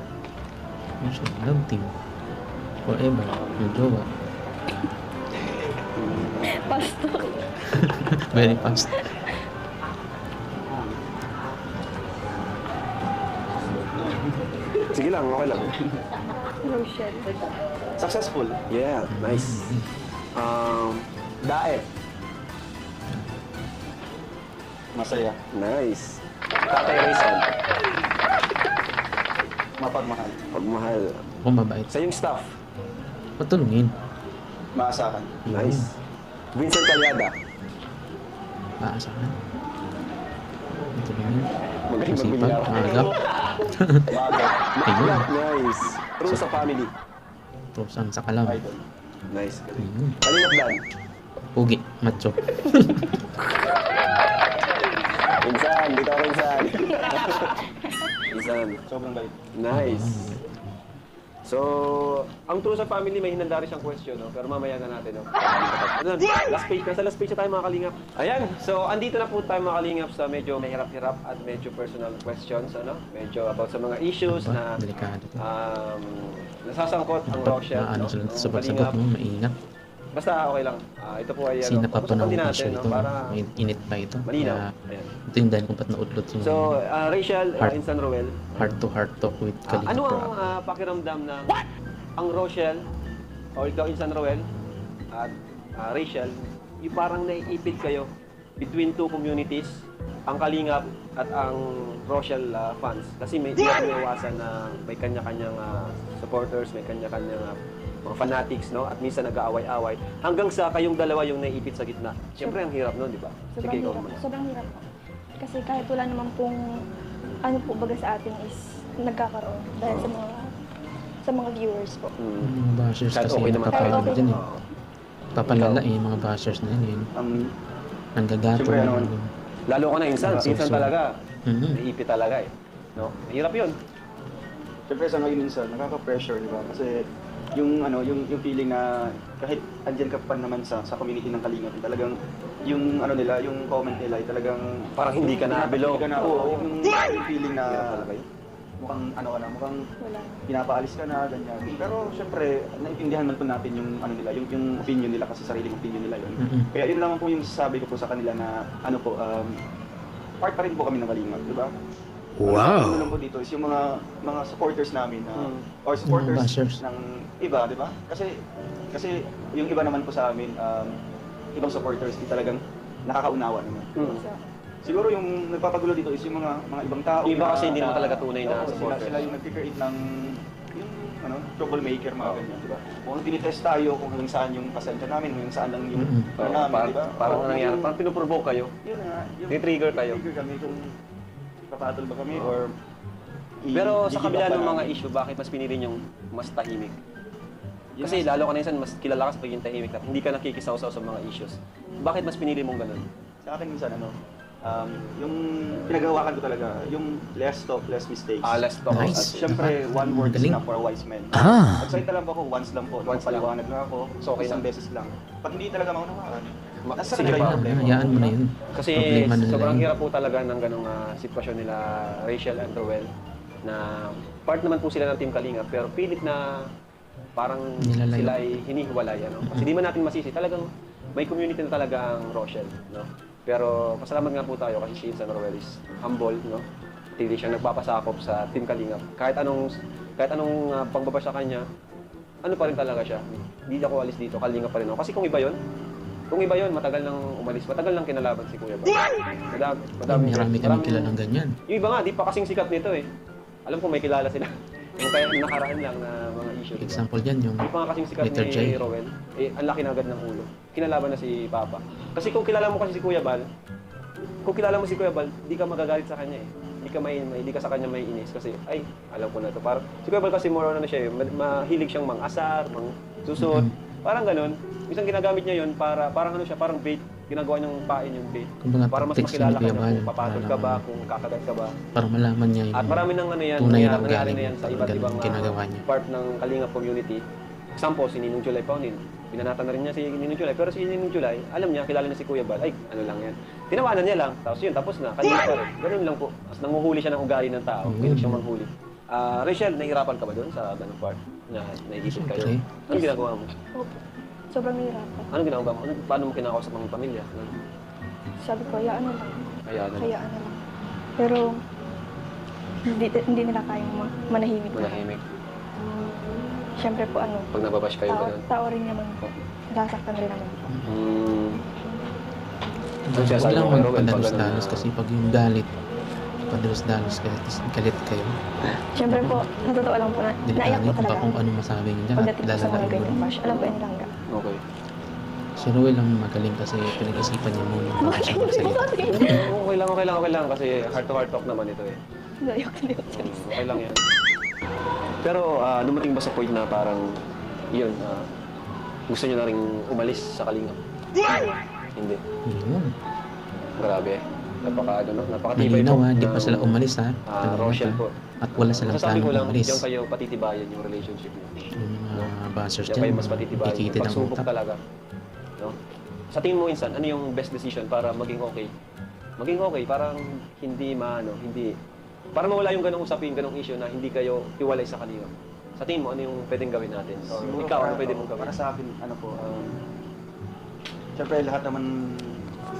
Rochelle, love team. Forever, yung jowa. Pasto. Very fast. Sige lang, okay lang. Rochelle. Successful. Yeah, nice. Dae. Masaya. Nice. Tatay Rizal. Mapagmahal. Pagmahal. Kung mabait. Sa yung staff. Matulungin. Maasahan. Nice. Vincent Calyada. Aasahan. Matulungin. Magaling Masipag. magbilaw. Maagap. Maaga. Ayun. Nice. True sa family. Prosan sa kalam. Idol. Nice. Ayun. Kalingap Dan. Pugi. Macho. Insan, dito ako Insan. Insan. Sobrang bait. Nice. So, ang true sa family, may hinanda rin siyang question, no? Pero mamaya na natin, no? Ano, last page, nasa last page na tayo mga kalingap. Ayan, so andito na po tayo mga kalingap sa medyo mahirap-hirap at medyo personal questions, ano? Medyo about sa mga issues na Delikado to. nasasangkot ang Dapat Rochelle, maano no? sila Ang sa pagsagot kalingap. mo, maingat. Basta okay lang. Ito po ay, Kasi napapanahon pag-usapan din pa natin, siya no? ito. Para May init pa ito. malinaw. Kaya Ayan. ito yung dahil kung ba't naudlot yung So, Rachel, Heart. Insan Roel, heart talk with Kalinga ano ang Prab. pakiramdam na ang Rochelle o ikaw Insan Roel at Rachel, yung parang naiipit kayo between two communities, ang Kalingap at ang Rochelle fans. Kasi may hindi natin iwasan na may kanya-kanyang supporters, may kanya-kanyang mga fanatics, no? At minsan nag-aaway-away. Hanggang sa kayong dalawa yung naiipit sa gitna. Siyempre, ang hirap nun, di ba? Sobrang Sige, ikaw hirap. naman. Sobrang hirap po. Kasi kahit wala naman pong ano po baga sa atin is nagkakaroon dahil sa mga viewers po. Mm. Yung mga bashers Kahit kasi okay naman tayo. napapalala dyan eh. Oo. Papalala eh, yung mga bashers na yun. Nanggagato. Siyempre, ano, Lalo ko na insan. So, Insan so. talaga. Mhm. Naiipit talaga eh. No? Mahirap yun. Siyempre sa ngayon minsan, nakaka-pressure, di ba? Kasi yung feeling na kahit andyan ka pa naman sa community ng Kalingap, talagang yung nila, yung comment nila ay talagang Parang hindi ka na belong. Hindi ka na, Oo. yung feeling na Hirap talaga yun. mukhang mukhang Wala. pinapaalis ka na, ganyan. Pero syempre, naiintindihan man po natin yung nila, yung opinion nila kasi sariling opinion nila yun. Mhm. Kaya yun naman po yung sasabi ko po sa kanila na part pa rin po kami ng Kalingap, di ba? Ano lang po dito is yung mga supporters namin or supporters Mga bashers. ng iba, di ba? Kasi yung iba naman po sa amin, ibang supporters di talagang nakakaunawa naman. Mm. So, Siguro yung nagpapagulo dito is yung mga ibang tao. Yung iba na- kasi hindi naman talaga tunay na Oo, supporters. Sila yung nag-create ng yung troublemaker, mga ganyan, di ba? Kung tinitest tayo kung hanggang saan yung pasensya namin, hanggang saan lang yung Mhm. namin, di ba? Parang Oo, nangyari, yung- parang pinuprovoke kayo. Yun na nga. Ni-trigger kayo. Ni-trigger kami kung papatol ba kami or Pero sa i-give kabila up ba ng mga namin. issue, bakit mas pinili yung mas tahimik? Yun Kasi nga, lalo ka na minsan, mas kilala ka sa pagiging tahimik at hindi ka nakikisaw-saw sa mga issues. Bakit mas pinili mong ganun? sa akin minsan yung pinagawakan ko talaga, yung less talk, less mistakes. Less talk. Nice. At syempre, one word is Galing. enough for a wise man. Ah! Nagsalita lang po ako, once lang po. Once lang. Paliwanag lang ako, So, okay isang lang. beses lang. Pag hindi talaga maunawaan, nasa Sige kanila pa. yung problema. Hayaan mo na yun. Kasi Problema nila sobrang yun. hirap po talaga ng ganong sitwasyon nila Rachel and Roel na part naman po sila ng Team Kalinga pero pilit na parang Nilalayo. sila ay hinihiwalay. Ano? Kasi di man natin masisi. Talagang may community na talaga ang Rochelle. No? Pero pasalamat nga po tayo kasi si Insan Roel is humble. No? Hindi siya nagpapasakop sa Team Kalinga. Kahit anong pagbaba sa kanya, ano pa rin talaga siya. Hindi ako alis dito, Kalinga pa rin ako. Kasi kung iba yon, matagal nang umalis, matagal nang kinalaban si Kuya Bal. Marami kami kilalang ganyan. Yung iba nga, di pa kasing sikat nito eh. Alam ko may kilala sila. Yung kaya nakaraan lang na mga issue. Diba? Example dyan yung Di pa nga kasing sikat Letter ni J. Rowen, ang laki na agad ng ulo. Kinalaban na si Papa. Kasi kung kilala mo kasi si Kuya Bal, di ka magagalit sa kanya eh. Di ka sa kanya may inis kasi ay, alam ko na to. Parang si Kuya Bal kasi more on ano siya, mahilig siyang mang-asar, susot, parang ganun. Minsan ginagamit niya yun parang ano siya, parang bait. Ginagawa niyang pain yung bait. kumbaga Para mas tactics makilala ni ka Kuya niya Bal. kung papatol ka ba, kung kakagat ka ba. Para malaman niya yung At marami nang ano yan, tunay na nangyari ugali na yan sa iba't ganun ibang ginagawa niya. part ng Kalinga community. example, si Ninong July Paunin, binanatan na rin niya si Ninong July, pero si Ninong July, alam niya, kilala na si Kuya Bal, ay, ano lang yan. Tinawanan niya lang, tapos yun, tapos na, kanina pa rin. Ganun lang po. Tapos nanguhuli siya ng ugali ng tao, pinig siyang manghuli. Rachel, nahihirapan ka ba doon sa ganung part? Na naiisip kayo? Siyempre. Anong ginagawa mo? Opo. Sobrang nahirapan. Anong ginagawa mo? Paano mo kinakausap ang pamilya? Sabi ko, hayaan na lang. Hayaan na lang. Hayaan na lang. Pero, hindi nila kayang manahimik. Manahimik. Siyempre po, Pag nababash kayo, ganun. tao rin naman po. Nasaktan rin naman po. Ano siya, Huwag sabi lang mo, Robin, pag magpadalos-dalos ganun kasi pag yung galit, padalos-dalos kayo, tapos galit kayo. Siyempre po, sa totoo lang po, naiyak po Dilihanin talaga pa kung ako. ano masabi niya at Pagdating po sa mga lalalain ganyan mo. bash, alam ko yung nilangga. Okay. Si Roel lang magaling kasi pinag-isipan niya muna bago siya magsalita. Okay lang kasi heart-to-heart talk naman ito eh. Naiyak na yun. Okay lang yan. Pero dumating ba sa point na parang, yun, gusto niyo na rin umalis sa Kalingap? Hindi. Yun. Grabe. Napakatibay Malinaw ha, hindi ng, pa sila umalis ha. Rochelle po. At wala silang Masasabi ko planong lang, umalis. diyan kayo patitibayan yung relationship niyo. Yung mga buzzers Diyan kayo dyan, mas patitibayan. dikitid ang Pagsubok utak. talaga. No? Sa tingin mo, Insan, ano yung best decision para maging okay? Maging okay, parang hindi, para mawala yung ganong usapin, ganong issue na hindi kayo hiwalay sa Kalingap. Sa tingin mo, ano yung pwedeng gawin natin? Siguro Ikaw, ano para- pwede mong gawin? Para sa akin, syempre lahat naman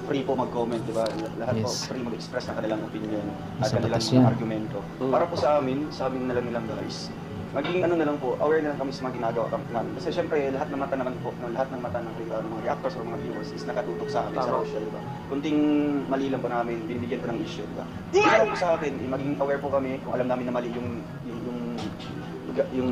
free po mag-comment, di ba? Lahat po Yes. free mag-express ng kanilang opinion at Sa kanilang batas yan. mga argumento. Para po sa amin na lang nilang guys, maging na lang po, aware na lang kami sa mga ginagawa namin. Kasi syempre lahat ng mata naman po, lahat ng mata ng mga reactors o mga viewers is nakatutok sa amin, sa Tama. Rochelle, di ba? Kunting mali lang po namin, binibigyan po ng issue, di ba? Kaya po sa akin, maging aware po kami kung alam namin na mali yung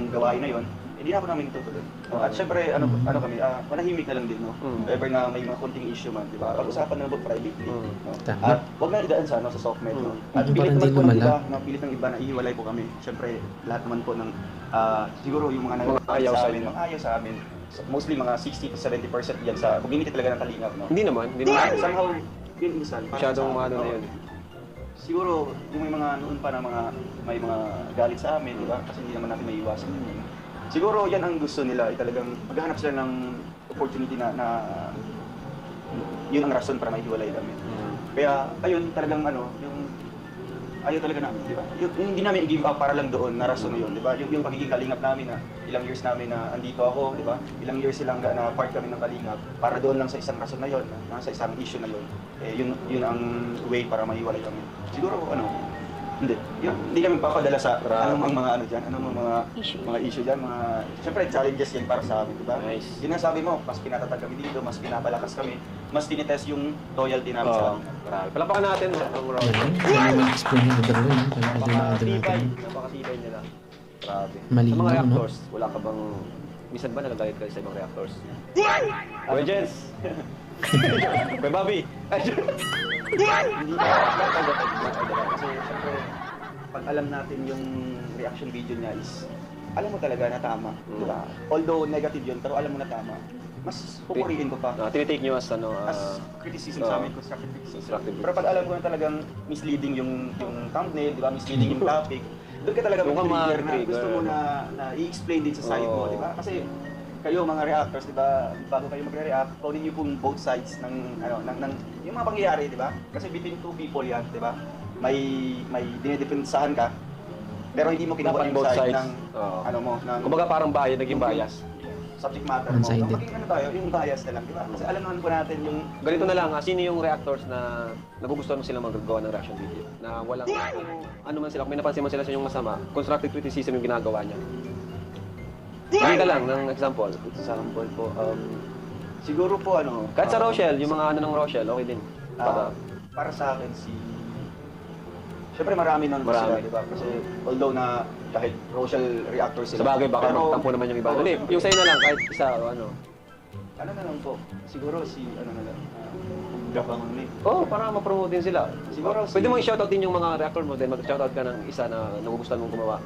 gawain na yon, hindi na po namin itutuloy. At syempre, ano kami, manahimik na lang din, no? Ever na may mga konting issue man, di ba? Pag-usapan na po privately. No? Tama. At huwag na idaan sa, sa soft med, no? At Para pilit hindi naman po ng lumala. iba, no? Pilit ng iba na ihiwalay po kami. Syempre, lahat naman po ng, siguro yung mga ayaw sa amin, inyo. mga ayaw sa amin. Mostly mga 60 to 70% yan sa community talaga ng Kalingap, no? Hindi naman. Somehow, yun minsan. Masyadong ano na yun. Siguro, yung may mga noon pa na may mga galit sa amin, di ba? Kasi hindi naman natin maiiwasan yun. Siguro yan ang gusto nila, ay talagang maghanap sila ng opportunity na yun ang rason para maihiwalay kami. Kaya ayun talagang yung ayaw talaga namin, di ba? Yung hindi namin i-give up para lang doon na rason na yun, di ba? Yung pagiging Kalingap namin na ilang years namin na andito ako, di ba? Ilang years silang na part kami ng Kalingap para doon lang sa isang rason na yun, sa isang issue na yun. Yun ang way para maihiwalay kami. Siguro hindi kami papadala sa anong mga diyan, anong mga issue diyan, syempre challenges yan para sa amin, di ba? Nice. Yun ang sabi mo, mas pinatatag kami dito, mas pinapalakas kami, mas tinitest yung loyalty namin sa amin. Grabe. Palapakan natin ang Rochelle. Galing. Galing mag-explain yung Roel, no? Kaya idol na idol natin. Napakasibay nila. Grabe. Malinaw, Sa mga no? reactors, wala ka bang... Minsan ba nagagalit ka sa ibang reactors? Kuya Jens! Kuya Bobby! Hindi na kasi syempre pag alam natin yung reaction video niya is alam mo talaga na tama, di ba? Although negative yun, pero alam mo na tama. Mas pupurihin ko pa. Tinitake nyo as As criticism sa amin, constructive criticism. constructive Pero pag alam ko na talagang misleading yung thumbnail, di ba? Misleading yung topic, doon ka talaga Doon ka mag-trigger na ma-trigger. gusto mo na i-explain din sa side mo, Oo. di ba? Kasi kayo mga reactors, di ba? Bago kayo magre-react, paunin niyo pong both sides ng yung mga pangyayari, di ba? Kasi between two people yan, di ba? May dinidepensahan ka, pero hindi mo kinuha Dapat yung both side sides. ng Oo. ng Kumbaga parang naging bias. subject matter mo. One-sided. Maging tayo, yung bias na lang, di ba? Kasi alam naman po natin yung Ganito na lang, sino yung reactors na nagugustuhan mo silang magagawa ng reaction video? Na walang, ano man sila, kung may napansin man sila sa inyong masama, constructive criticism yung ginagawa niya. Hindi ka lang ng example. example po, siguro po Kahit sa Rochelle, yung mga ng Rochelle, okay din. para sa akin Siyempre marami nun Marami. sila, di ba? Kasi although na kahit Rochelle reactors Sa sila. bagay, baka pero- magtampo naman yung iba. Oo, Hindi, siyempre. yung sa'yo na lang, kahit isa o ano. Ano na lang po, siguro na lang, Gapangunin. Para ma-promote din sila. Siguro Pwede mo i-shoutout din yung mga reactor mo, then mag-shoutout ka ng isa na nagugustuhan mong gumawa.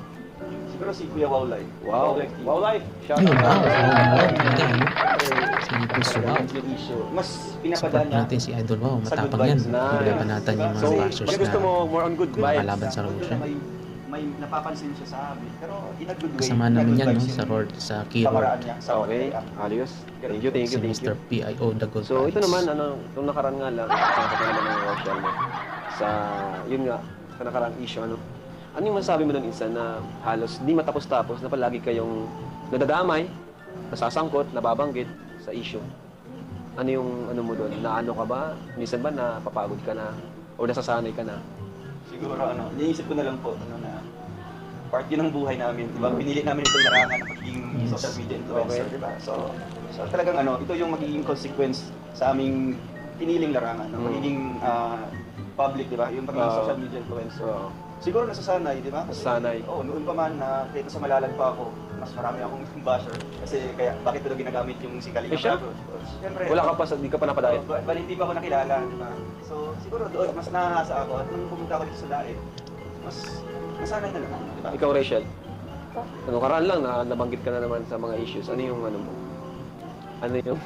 Siguro si Kuya Wowlay. Wow! Wow life! Ayun, Shoutout! wow. Wow, talaga, ano? Sige po, so wow. Yung issue. Mas Support pinapadaan niya. natin si Idol, wow. Sa good Matapang yan. vibes. Nice. Paglabanatan yung mga So, bashers pag gusto na mo more on good vibes, kalaban sa Doon Rochelle. na may may napapansin siya sa amin. Pero in a good way. Kasama in a namin good yan, no? vibes Sa yung Roard, sa key pamaraan Roard. niya. Sa Okay, ayos. Thank you, thank Si you, thank you. Mr. P.I.O. The Gold So ito Prize. naman, nung nakaraan nga lang, kasama ko naman ng Rochelle mo. Sa, yun nga, sa nakaraang issue, ano yung masasabi mo nun, Insan, na halos di matapos-tapos na palagi kayong nadadamay, nasasangkot, nababanggit sa issue? Ano yung ano mo doon? Naano ka ba? Minsan ba napapagod ka na? O nasasanay ka na? Siguro iniisip ko na lang po, na part yun ng buhay namin. Diba? Pinili namin itong larangan ng pagiging Yes. social media influencer, Okay. diba? So talagang ito yung magiging consequence sa aming piniling larangan, ng magiging public, diba? Yung pagiging social media influencer. So, Siguro nasasanay, di ba? Kasi, Nasasanay. noon pa man na kahit sa malalag pa ako, mas marami akong basher. Kasi kaya, bakit ko na ginagamit yung si Kalinga Eh, siya? Prado? Siyempre. wala ka pa, di ka pa napadayat. Bali, hindi pa ako nakilala, di ba? So, siguro doon, mas nahahasa ako. At nung pumunta ako dito sa Daet, mas nasanay na lang, di ba? Ikaw, Rachel, ano karaan lang na nabanggit ka na naman sa mga issues. Ano yung ano mo? Ano yung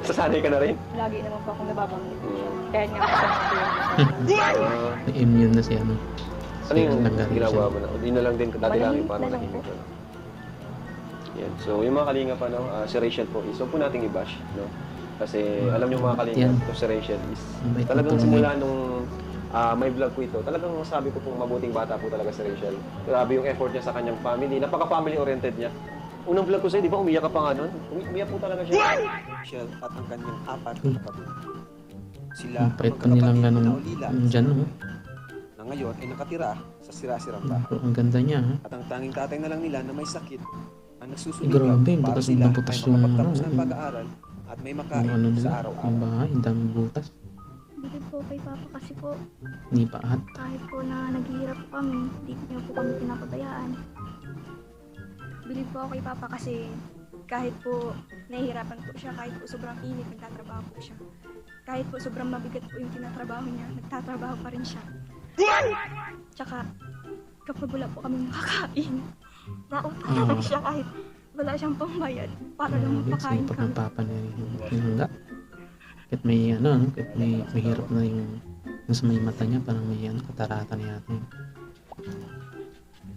sasanay ka na rin? Lagi naman po akong nababanggit. Hmm. Kaya nga kasama ko yun. May immune na si ano. Ano yung Nanggaling ginagawa siya. mo na? O di na lang din, dati lang yung parang Manahimik na lang nahimik ka na. Yan. So, yung mga kalinga pa, si Rachel po is, huwag po nating i-bash, no? Kasi alam niyo mga kalinga, Yan. ito si Rachel is, Mabait na talagang po simula nung may vlog ko ito, talagang sabi ko pong mabuting bata po talaga si Rachel. Grabe yung effort niya sa kanyang family, napaka-family oriented niya. Unang vlog ko sa'yo, di ba umiyak ka pa nga nun? Umiyak po talaga siya. Michelle at ang kanyang apat Uy. na kapatid. Sila Ang pait pa nilang ganun. Dyan, no? na ngayon ay nakatira sa sira-sirang bahay. Pero ang ganda niya, ha? At ang tanging tatay na lang nila na may sakit ang Eh, nagsusuligan grabe, para butas sila na butas ay yung makapagtapos ng ano, pag-aaral at may Yung makain ano sa nila, araw-araw. yung bahay, ang daming butas. Bilib po kay Papa kasi po, Hindi pa at. kahit po na naghihirap po kami, hindi niyo po kami pinapabayaan. Bilib po ako kay Papa kasi kahit po nahihirapan po siya, kahit po sobrang init, nagtatrabaho po siya. Kahit po sobrang mabigat po yung tinatrabaho niya, nagtatrabaho pa rin siya. Tsaka, kapag wala po kami makakain, nautang na lang siya kahit wala siyang pambayad para lang Grabe, mapakain sipag kami. ng papa niya yung pinangga. Kahit may ano, no? Kahit may hirap na yung sa may mata niya, parang may ano, katarata niya yata yun.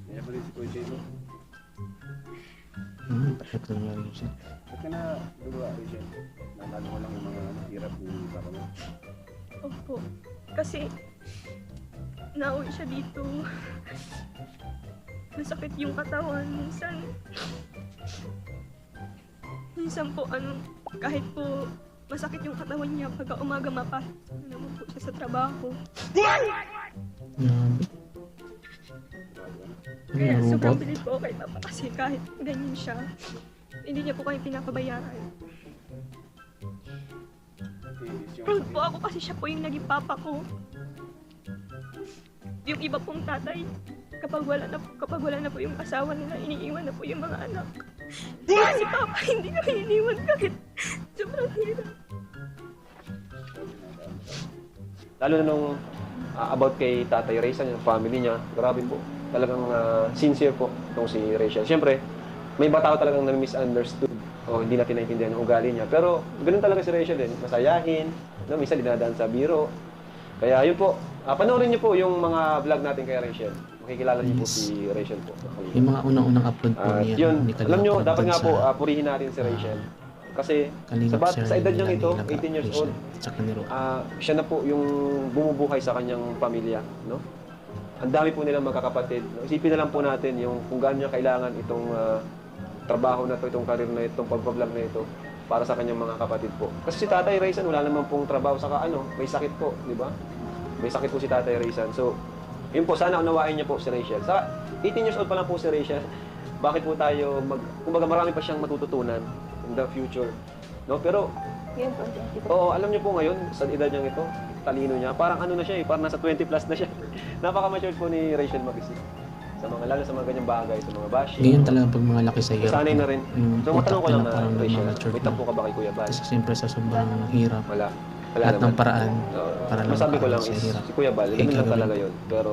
Kaya pa rin si Kuya Jay, no? Perfect lang nga rin siya. Ba't ka na gagawa, Rachel? Nalalo mo lang yung mga hirap ni Papa mo. Opo. Kasi, nauwi siya dito. Masakit yung katawan. Minsan po, kahit po masakit yung katawan niya, pagka umaga mapasok na naman po siya sa trabaho. Grabe. Kaya Ano, sobrang robot? bilis po kay Papa kasi kahit ganyan siya, hindi niya po kami pinapabayaran. Proud po ako kasi siya po yung naging papa ko. Yung iba pong tatay, kapag wala na po yung asawa nila, iniiwan na po yung mga anak. Si Papa hindi kami iniwan kahit sobrang hirap. Lalo na nung about kay Tatay Raysan, yung family niya, grabe po. Talagang sincere po itong si Rachel. Siyempre, may iba tao talagang na-misunderstood o hindi natin naintindihan ang ugali niya. Pero ganun talaga si Rachel din. Masayahin, no? Minsan dinadaan sa biro. Kaya yun po, panoorin niyo po yung mga vlog natin kay Rachel. Makikilala niyo po Yes. si Rachel po. Yung mga unang-unang upload po At niya. yun, ni Kalinga alam nyo, Prab dapat dun nga po, sa, purihin natin si Rachel. Kasi Kalinga Sir sa edad niyang nila ito, ni 18 years Rachel, old, Tsaka ni Ro. siya na po yung bumubuhay sa kanyang pamilya, no? Ang dami po nilang magkakapatid. No? Isipin na lang po natin yung kung gaano niya kailangan itong trabaho na to, itong karir na itong pagpa-vlog na ito para sa kanyang mga kapatid po. Kasi si Tatay Raysan wala naman pong trabaho saka may sakit po, di ba? May sakit po si Tatay Raysan. So, yun po, sana unawain niya po si Rachel. Sa 18 years old pa lang po si Rachel, bakit po tayo kumbaga marami pa siyang matututunan in the future. No? Pero Ngayon po, 20 po. oo, alam niyo po ngayon, sa edad niyang ito, talino niya, parang ano na siya parang nasa 20 plus na siya. Napaka-mature po ni Rachel mag-isip. Lalo sa mga ganyang bagay, sa mga bashing. Ngayon talaga pag mga laki sa hirap. Sanay na rin. Yung So, matanong ko utak lang nila na, parang Rachel, nagmamature may na. tampo ka ba kay Kuya Bal? Kasi siyempre sa sobrang hirap, Wala. Wala lahat naman. ng paraan Oo. para lang Masabi ko lang makaano is, sa hirap. si Kuya Bal, Eh, ganun lang gagawin. talaga yun. Pero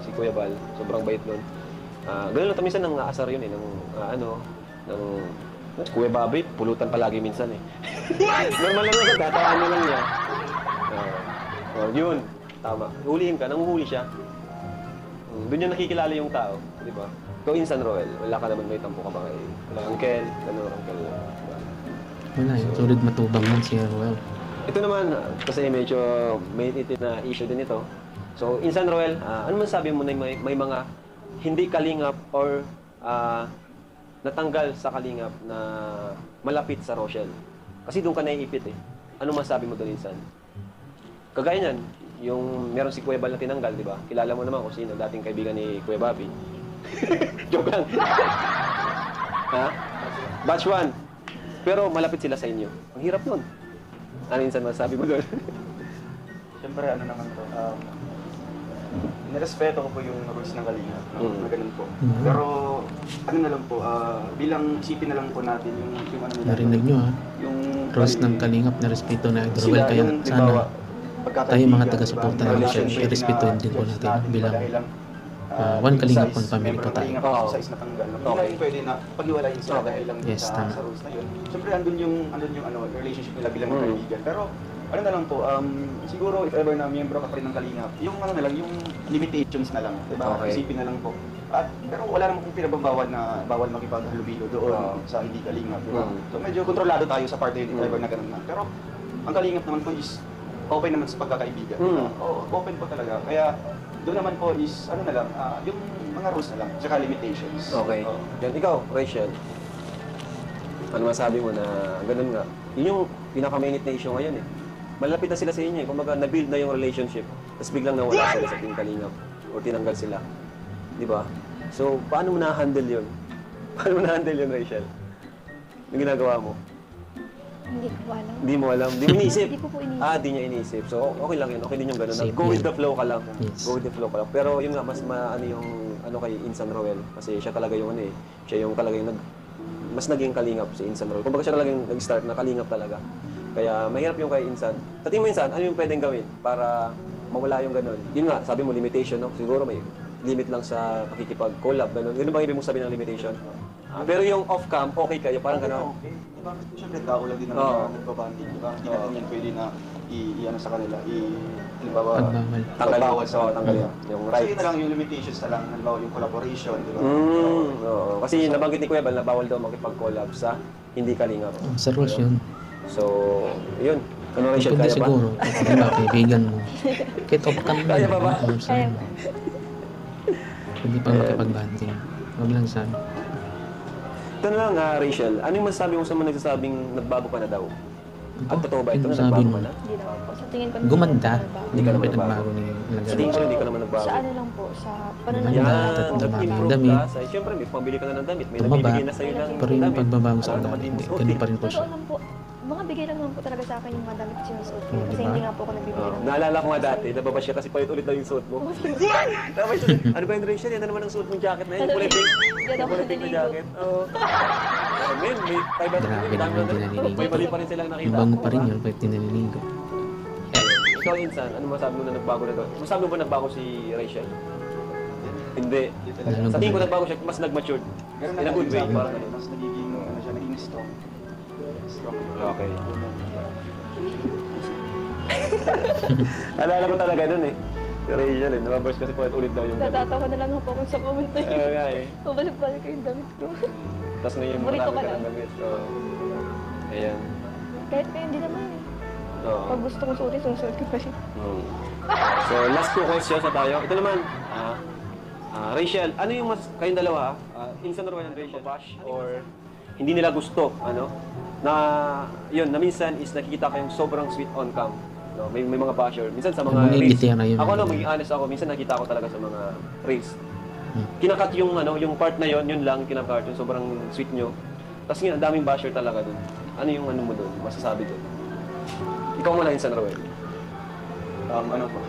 si Kuya Bal, sobrang bait nun. Ganun lang, minsan nang aasar yun ng Kuya Bobby, pulutan palagi minsan eh. Normal lang yun, tataan na lang niya. Yun, tama. Hulihin ka, nanguhuli siya. Doon yung nakikilala yung tao, di ba? Ikaw, Insan Roel, wala ka naman may tampo ka ba kay Uncle, Uncle, diba? Wala yun. Solid matubang yan si Roel. Ito naman, kasi medyo may itin na issue din ito. So, Insan Roel, ano man sabi mo na may mga hindi kalingap or natanggal sa kalingap na malapit sa Rochelle? Kasi doon ka naiipit eh. Ano masabi mo doon, Insan? Kagaya niyan, yung meron si Kuya Bal na tinanggal, di ba? Kilala mo naman kung sino, dating kaibigan ni Kuya Bobby. Joke lang. Ha? Batch 1. Pero malapit sila sa inyo. Ang hirap nun. Ano, Insan, masabi mo doon? Siyempre, ano naman to, nirespeto ko po yung rules ng Kalingap, na ganun po. Pero, ano na lang po, bilang isipin na lang po natin yung ano nila. Narinig nyo ha. Yung Rules ng kalingap na respeto na Idol Roel. sila, Kaya yung, sana halimbawa, tayo pagkakaibigan, mga taga-suporta diba? ng Rochelle, Relationship irespetuhin na din po natin judge bilang dahil lang, one big Kalingap, size, one family member po ng tayo. Kalingap, Oo. big size natanggal. Hindi Okay. lang pwede na paghiwalayin sila dahil lang Yes, sa tama. rules na yun. Siyempre, andun yung ano, relationship nila bilang Mm. kaibigan. Pero, ano na lang po, siguro if ever na miyembro ka pa rin ng Kalingap, yung ano na lang, yung limitations na lang, diba? Okay. Isipin na lang po. Pero wala namang pinagbabawal na bawal makipaghalubilo doon sa hindi Kalingap, diba? Mm. So medyo kontrolado tayo sa parte yun if ever na ganun na. Pero ang Kalingap naman po is open naman sa pagkakaibigan. Mm. Oo, open po talaga. Kaya doon naman po is ano na lang, yung mga rules na lang, tsaka limitations. Okay. Oo. Yan, ikaw, Rachel. Ano masabi mo na ganun nga? Yun yung pinaka-mainit na issue ngayon eh. Malapit na sila sa inyo eh. Kumbaga, na-build na yung relationship. Tapos biglang nawala sila sa Team Kalingap. O tinanggal sila. Di ba? So, paano mo na-handle yun? Paano mo na-handle yun, Rachel? Yung ginagawa mo? Hindi ko po alam. Hindi mo alam? Hindi mo iniisip? Hindi ko po iniisip. Di niya iniisip. So, okay lang yun. Okay din yung gano'n. Safe Go with yun. the flow ka lang. Yes. Go with the flow ka lang. Pero yun nga, mas ano yung ano kay Insan Roel. Kasi siya talaga yung ano eh. Siya yung talaga yung mas naging kalingap si Insan Roel. Kumbaga siya talaga yung nag-start na kalingap talaga. Kaya mahirap yung kay Insan. Sa tingin mo, Insan, ano yung pwedeng gawin para mawala yung gano'n? Yun nga, sabi mo, limitation, no? Siguro may limit lang sa pakikipag-collab, gano'n. Yun ba ibig mong sabihin ng limitation? Pero yung off-cam, okay kayo, parang gano'n. Okay. Diba, siyempre tao lang din naman Oo. na nagbabanding, diba? Hindi natin yan pwede na i-ano sa kanila, halimbawa, Pagbawal. pagbawal sa kanila. tanggalin. Yung Kasi rights. yun na lang yung limitations na lang, halimbawa yung collaboration, diba? Oo. Kasi nabanggit ni Kuya Bal na bawal daw makipag-collab sa hindi kalingap. Sa rules yun. So, yun. Ano Rachel, Depende kaya ba? siguro. Diba, kaibigan mo. Kahit off-cam na. Kaya pa ba? Kaya po. Hindi pa makipag-banding. Huwag lang sana. Ito na lang, Rachel. Ano yung masasabi mo sa mga nagsasabing nagbago ka na daw? At totoo ba ito Yung na sabi nagbago mo, ka na? Hindi naman po. Sa tingin ko Gumanda. nagbago. Hindi ka naman nagbago. nagbago ni Sa Lagaro. tingin ko, hindi ka naman nagbago. Sa ano lang po, sa pananamit Yan, ko Yan, po. nag-improve. nag-improve Damit. ka. Siyempre, may pambili ka na ng damit. May Tumaba. nabibigay na sa'yo ng Pero yung damit. pagbabago sa Para naman ugali, di mo hindi. suotin. Ganun pa rin po siya. Totoo lang po. Mga bigay lang naman po talaga sa akin yung mga damit sinusuot ko. Oh, Kasi diba? hindi nga po ako nagbibigay ng Naalala ko nga dati, nababash ka kasi paulit-ulit daw yung suot mo. Nababash siya. Ano ba yung Rachel? Yan na naman ang suot mong jacket na yun. Yung kulay pink. Yan Yung ako kulay pink na naliligo. jacket. Oo. Ngayon, may 500 Grabe dami naman na- dinaliligo. May mali pa rin silang nakita. Yung bango pa rin yun, pag tinaliligo. Ikaw, Insan, ano masabi mo na nagbago na doon? Masabi mo ba nagbago si Rachel? Hindi. Hindi talaga. Lalo Sa tingin ko ba? nagbago siya, mas nag-matured. Ganun In a good way, sabi parang ko, ganun. mas nagiging, ano siya, naging strong. Strong. Okay. Alala ko talaga nun eh. Si Rachel eh, nababash kasi paulit-ulit daw yung damit. Natatawa na lang ako kung sa comment na yun. Oo nga eh. Pabalik-balik ko yung damit ko. Tapos ngayon, Burrito marami ka ka lang. ng damit. Oo. Ayan. Kahit kayo hindi naman eh. Oo. Pag gusto kong suotin, susuot ko pa rin. So, last two questions na tayo. Ito naman, Rachel, ano yung mas, kayong dalawa, Insan Roel and Rachel, bash or hindi nila gusto, ano, na, yun, na minsan is nakikita kayong sobrang sweet on cam. No, may mga basher. Minsan sa mga Mga reels. ngiti na yun. Ako no, maging honest ako, minsan nakita ko talaga sa mga reels. Hmm. Kinakat yung ano, yung part na yun lang kinakat, yung sobrang sweet nyo. Tapos ngayon, ang daming basher talaga dun. Ano yung ano mo dun, masasabi dun? Ikaw muna, Insan Roel. Ano po?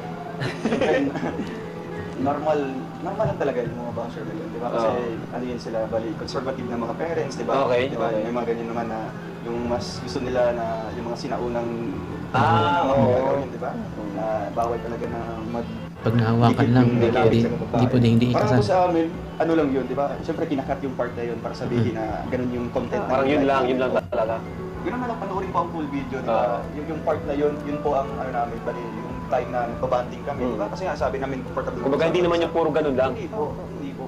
normal lang talaga yung mga basher na yun, di ba? Kasi ano yun sila, bali, conservative na mga parents, di ba? Okay, Di ba? okay. May mga ganyan naman na yung mas gusto nila na yung mga sinaunang Oo. gagawin, di ba? Na bawal talaga na Pag nahawakan lang, hindi pwede hindi Parang po ikasal. sa amin, ano lang yun, di ba? Siyempre kinakat yung part na yun para sabihin na ganun yung content. Parang yun lang talaga. Yun naman lang, panoorin po ang full video, di ba? Yung part na yun po ang ano namin, bali, yung time na nagbabanding kami, di ba? Kasi nga sabi namin comfortable. Kumbaga hindi naman yung puro ganun lang. Hindi po.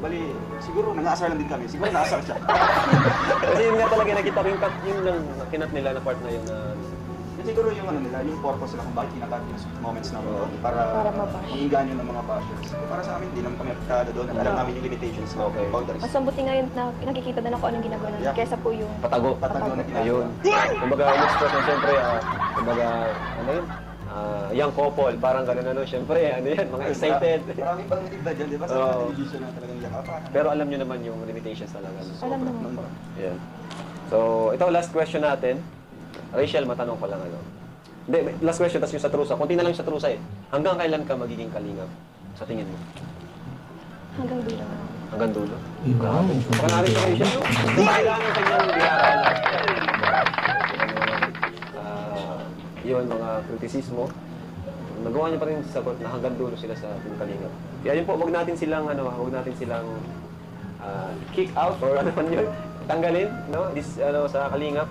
Bali, siguro nang-aasar lang din kami. Siguro naasar siya. Kasi yun nga talaga nakita ko yung lang kinat nila na part na yun na Yan siguro yung ano nila, yung purpose nila kung bakit kinakat yung sweet moments namin doon para mabash. maingganyo ng mga bashers. So, para sa amin, hindi naman kami apektado doon at alam namin yung limitations ng Okay. boundaries. Mas mabuti ngayon na nakikita na lang kung anong ginagawa namin Yeah. kesa po yung patago. Patago na ginagawa. Ayun. Kumbaga, next question, siyempre, kumbaga, ano yun? Young couple, parang ganun ano, siyempre, ano yan, mga excited. Maraming pang iba dyan, di ba? Sa Oo. television na talagang yakapan. Pero alam nyo naman yung limitations talaga. No? alam naman po. Ayan. So, ito last question natin. Rachel, matanong ko lang ano. Hindi, last question, tapos yung sa trusa. Kunti na lang yung sa trusa eh. Hanggang kailan ka magiging kalingap? Sa tingin mo? Hanggang dulo na. Hanggang dulo? Wow. Baka namin sa Rachel, no? Kailangan ng kanyang biyaran. Yun, mga kritisismo. Nagawa niya pa rin sagot na hanggang dulo sila sa Team Kalingap. Kaya yun po, wag natin silang kick out or ano man yun, tanggalin, no? Sa Kalingap.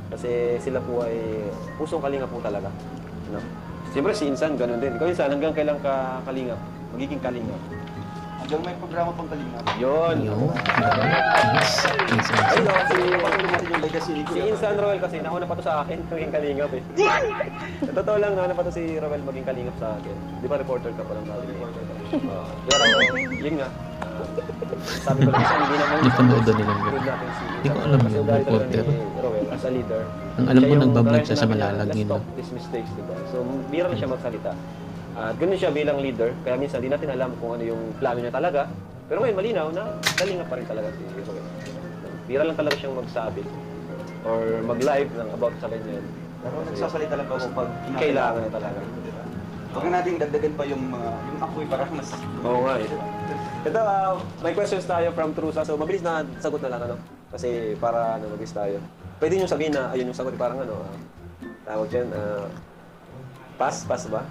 Kasi sila po ay pusong Kalingap po talaga. No? Siyempre si Insan, ganun din. Ikaw Insan, hanggang kailan ka Kalingap? Magiging Kalingap? Hanggang may programa pang kalingap. Yun! Yun. Nice. Nice answer. Ayun, Patuloy natin yung legacy ni si Kuya. Insan Roel kasi nauna pa to sa akin, maging Kalingap eh. Sa totoo lang, nauna pa to si Roel maging Kalingap sa akin. Di ba reporter ka pa lang natin? Pero yun nga. Sabi ko lang isa, hindi naman Hindi panood na nilang good yun. natin si Hindi ko alam Kasi yun, ugali talaga reporter. ni Roel as a leader. Ang alam ko, Siya yung nagbablog siya sa sinabi niya, Malalag, let's yun stop lang. these mistakes, diba? So, bira lang siya magsalita. At ganun siya bilang leader, kaya minsan di natin alam kung ano yung plano niya talaga. Pero ngayon, malinaw na Kalingap pa rin talaga si Roel. Bira lang talaga siyang magsabi or mag-live ng about sa ganyan. Pero nagsasalita lang ako pag Kailangan na talaga. Huwag na natin dagdagan pa yung mga, yung apoy para mas... Oo nga eh. Ito, may questions tayo from Trusa. So, mabilis na sagot na lang, ano? Kasi para, mabilis tayo. Pwede nyo sabihin na, ayun yung sagot, parang ano, tawag dyan, pass ba?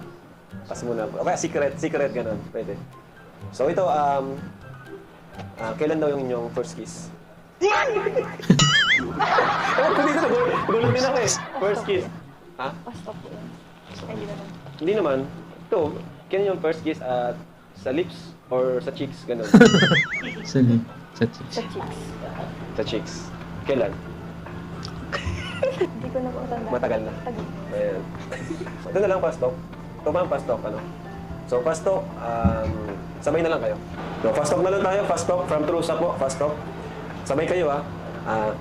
Pass muna. Okay, secret, ganun. Pwede. So, ito, kailan daw yung inyong first kiss? Gulat din ako eh. First kiss. Ha? Basta po yun. Ay, hindi naman. Hindi naman. Ito, kailan yung first kiss at sa lips or sa cheeks, ganun? Sa lip. Sa cheeks. Sa cheeks. Sa cheeks. Kailan? Hindi ko na po tanda. Matagal na. Tagal. Ayan. So, ito na lang, fast talk. Ito ba ang fast talk, ano? So, fast talk, sabay na lang kayo. So, fast talk na lang tayo. Fast talk from Trusa po. Fast talk. Sabay kayo, ha?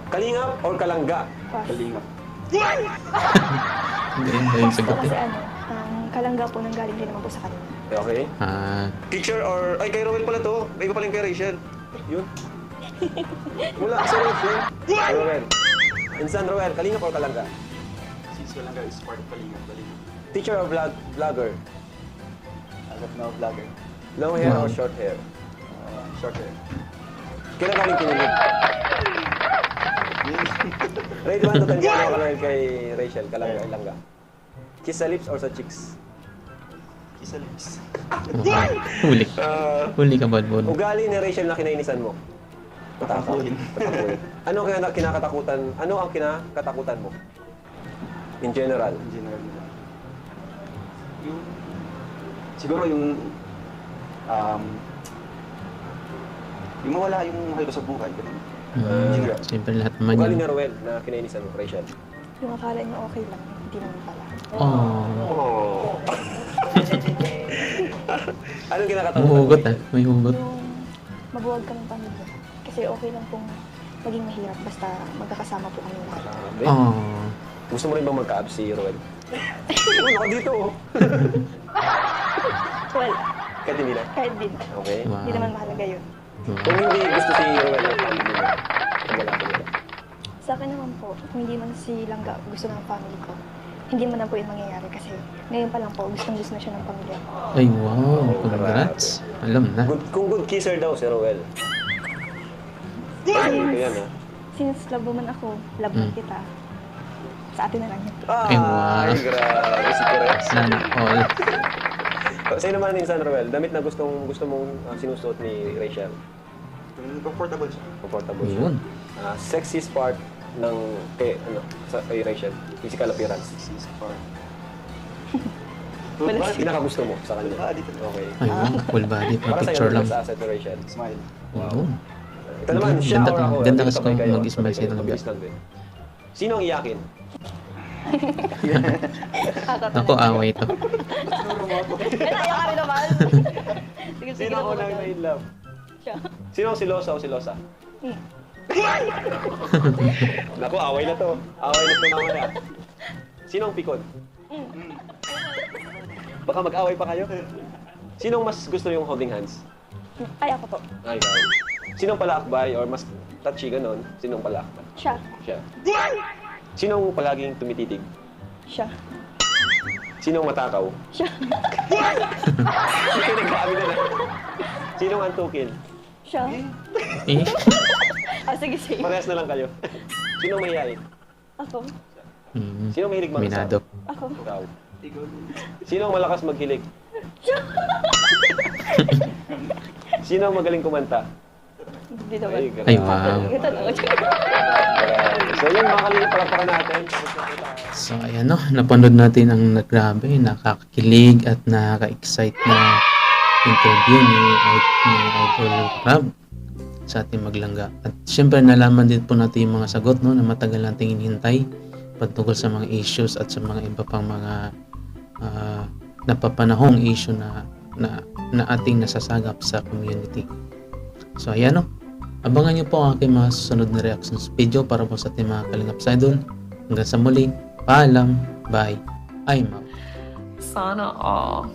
Kalingap or kalangga? Pass. Kalingap. Hindi ba yung Pass po sagot kasi eh? ano, ang kalangga po nang galing din naman po sa kanila. Okay. Teacher or... Ay, kay Rowel pala to. May iba pala yung kay Rachel. Yun. Wala, si Rachel. Rowel. Insan Rowel, kalingap or kalangga? Since wala nga is part of kalingap. Teacher or vlogger? As of now, vlogger. Long hair Wow. or short hair? Short hair. Kailan galing kinilig? Rate 1 to 10 kailan ka lang kay Rachel? Kalangga. Kiss sa lips or sa cheeks? Isa lips. Huli. Huli ka, Balbon. Ugali ni Rachel na kinainisan mo? Patakuhin. Patakuhin. Ano ang kinakatakutan? Ano ang kinakatakutan mo? In general. In general nila. Yung... Siguro yung... yung mawala yung mahal ko sa buhay. Ganun. Siyempre lahat naman Ugali yun. ni Rowel na kinainisan mo, Rachel. Yung akala niyo okay lang, hindi naman pala. Oh. Anong kinakatakutan May mo? hugot ah. May hugot. Yung mabuwag kaming pamilya. Kasi okay lang pong maging mahirap basta magkakasama po kami lahat. Grabe. Oh. Gusto mo rin bang magka-abs si Rowel? Oo, naka dito. Oh. Well, Kahit hindi na. kahit din. Okay. Hindi Wow. naman mahalaga yun. Kung hindi gusto si Rowel ng family mo, ang lalaki nila. Sa akin naman po, kung hindi man si Langga gusto ng family ko, hindi man na po yung mangyayari kasi ngayon pa lang po, gustong-gusto na siya ng pamilya ko. Ay, wow. Congrats. Alam na. Kung good kisser daw si Rowel. Ito yan ha. Since love mo man ako, love man kita. Sa atin na lang yun. Ay, wow. Ay, grabe si Correct. Sana all. Sa'yo naman Insan Rowel, damit na gusto mong sinusuot ni Rachel. Yung comfortable siya. Comfortable siya. Yun. Sexiest part kay Rachel, physical appearance. This is part. Ano pinakagusto mo sa kanya? Dito. Okay. Ayun, full body, Para sa'yo, picture ano lang. sa asset to Rachel? Smile. Ayun. Ito naman, siya Ganda or ka. ako? Ganda Dito kasi sabay kung kayo, mag-smile sabay sila kayo, ng mabilis lang din. Sino ang iyakin? Ako, away ito. Ayaw ka rin naman. Sige, sige Sino na ang po unang ka. na-in love? Siya. Sino ang silosa o silosa? Hmm. Naku, away na to. Away na to mamaya. Sino ang pikon? Baka mag-away pa kayo. Sino ang mas gusto yung holding hands? Ay, ako po. Ay, ikaw. Sino ang palaakbay or mas touchy ganon? Sino ang palaakbay? Siya. Siya. Sino ang palaging tumititig? Siya. Sino ang matakaw? Siya. Hindi nagkaabi na na. Sino ang antukin? Siya. Eh? Sige, sige. Parehas na lang kayo. Sino ang mahihayin? Ako. Mm, Sino ang mahilig mag-usap? minado. Ako. Ikaw. Sino ang malakas maghilig? Sino ang magaling kumanta? Hindi naman. grabe. Ay, wow. Ito lang. So yun, mga kalingap, palakpakan natin. So, ayan no, napanood natin ang grabe, nakakakilig at nakaka-excite na interview ni Idol Rob sa ating maglangga. At syempre, nalaman din po natin yung mga sagot no, na matagal nating hinihintay patungkol sa mga issues at sa mga iba pang mga napapanahong issue na ating nasasagap sa community. So, ayan no, abangan nyo po ang aking mga susunod na reactions video para po sa ating mga Kalingap Idol. Hanggang sa muli, paalam, bye, I'm out. Sana all.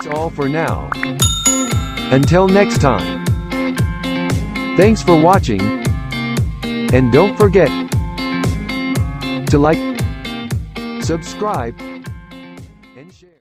That's all for now. Until next time. Thanks for watching. And don't forget to like, subscribe,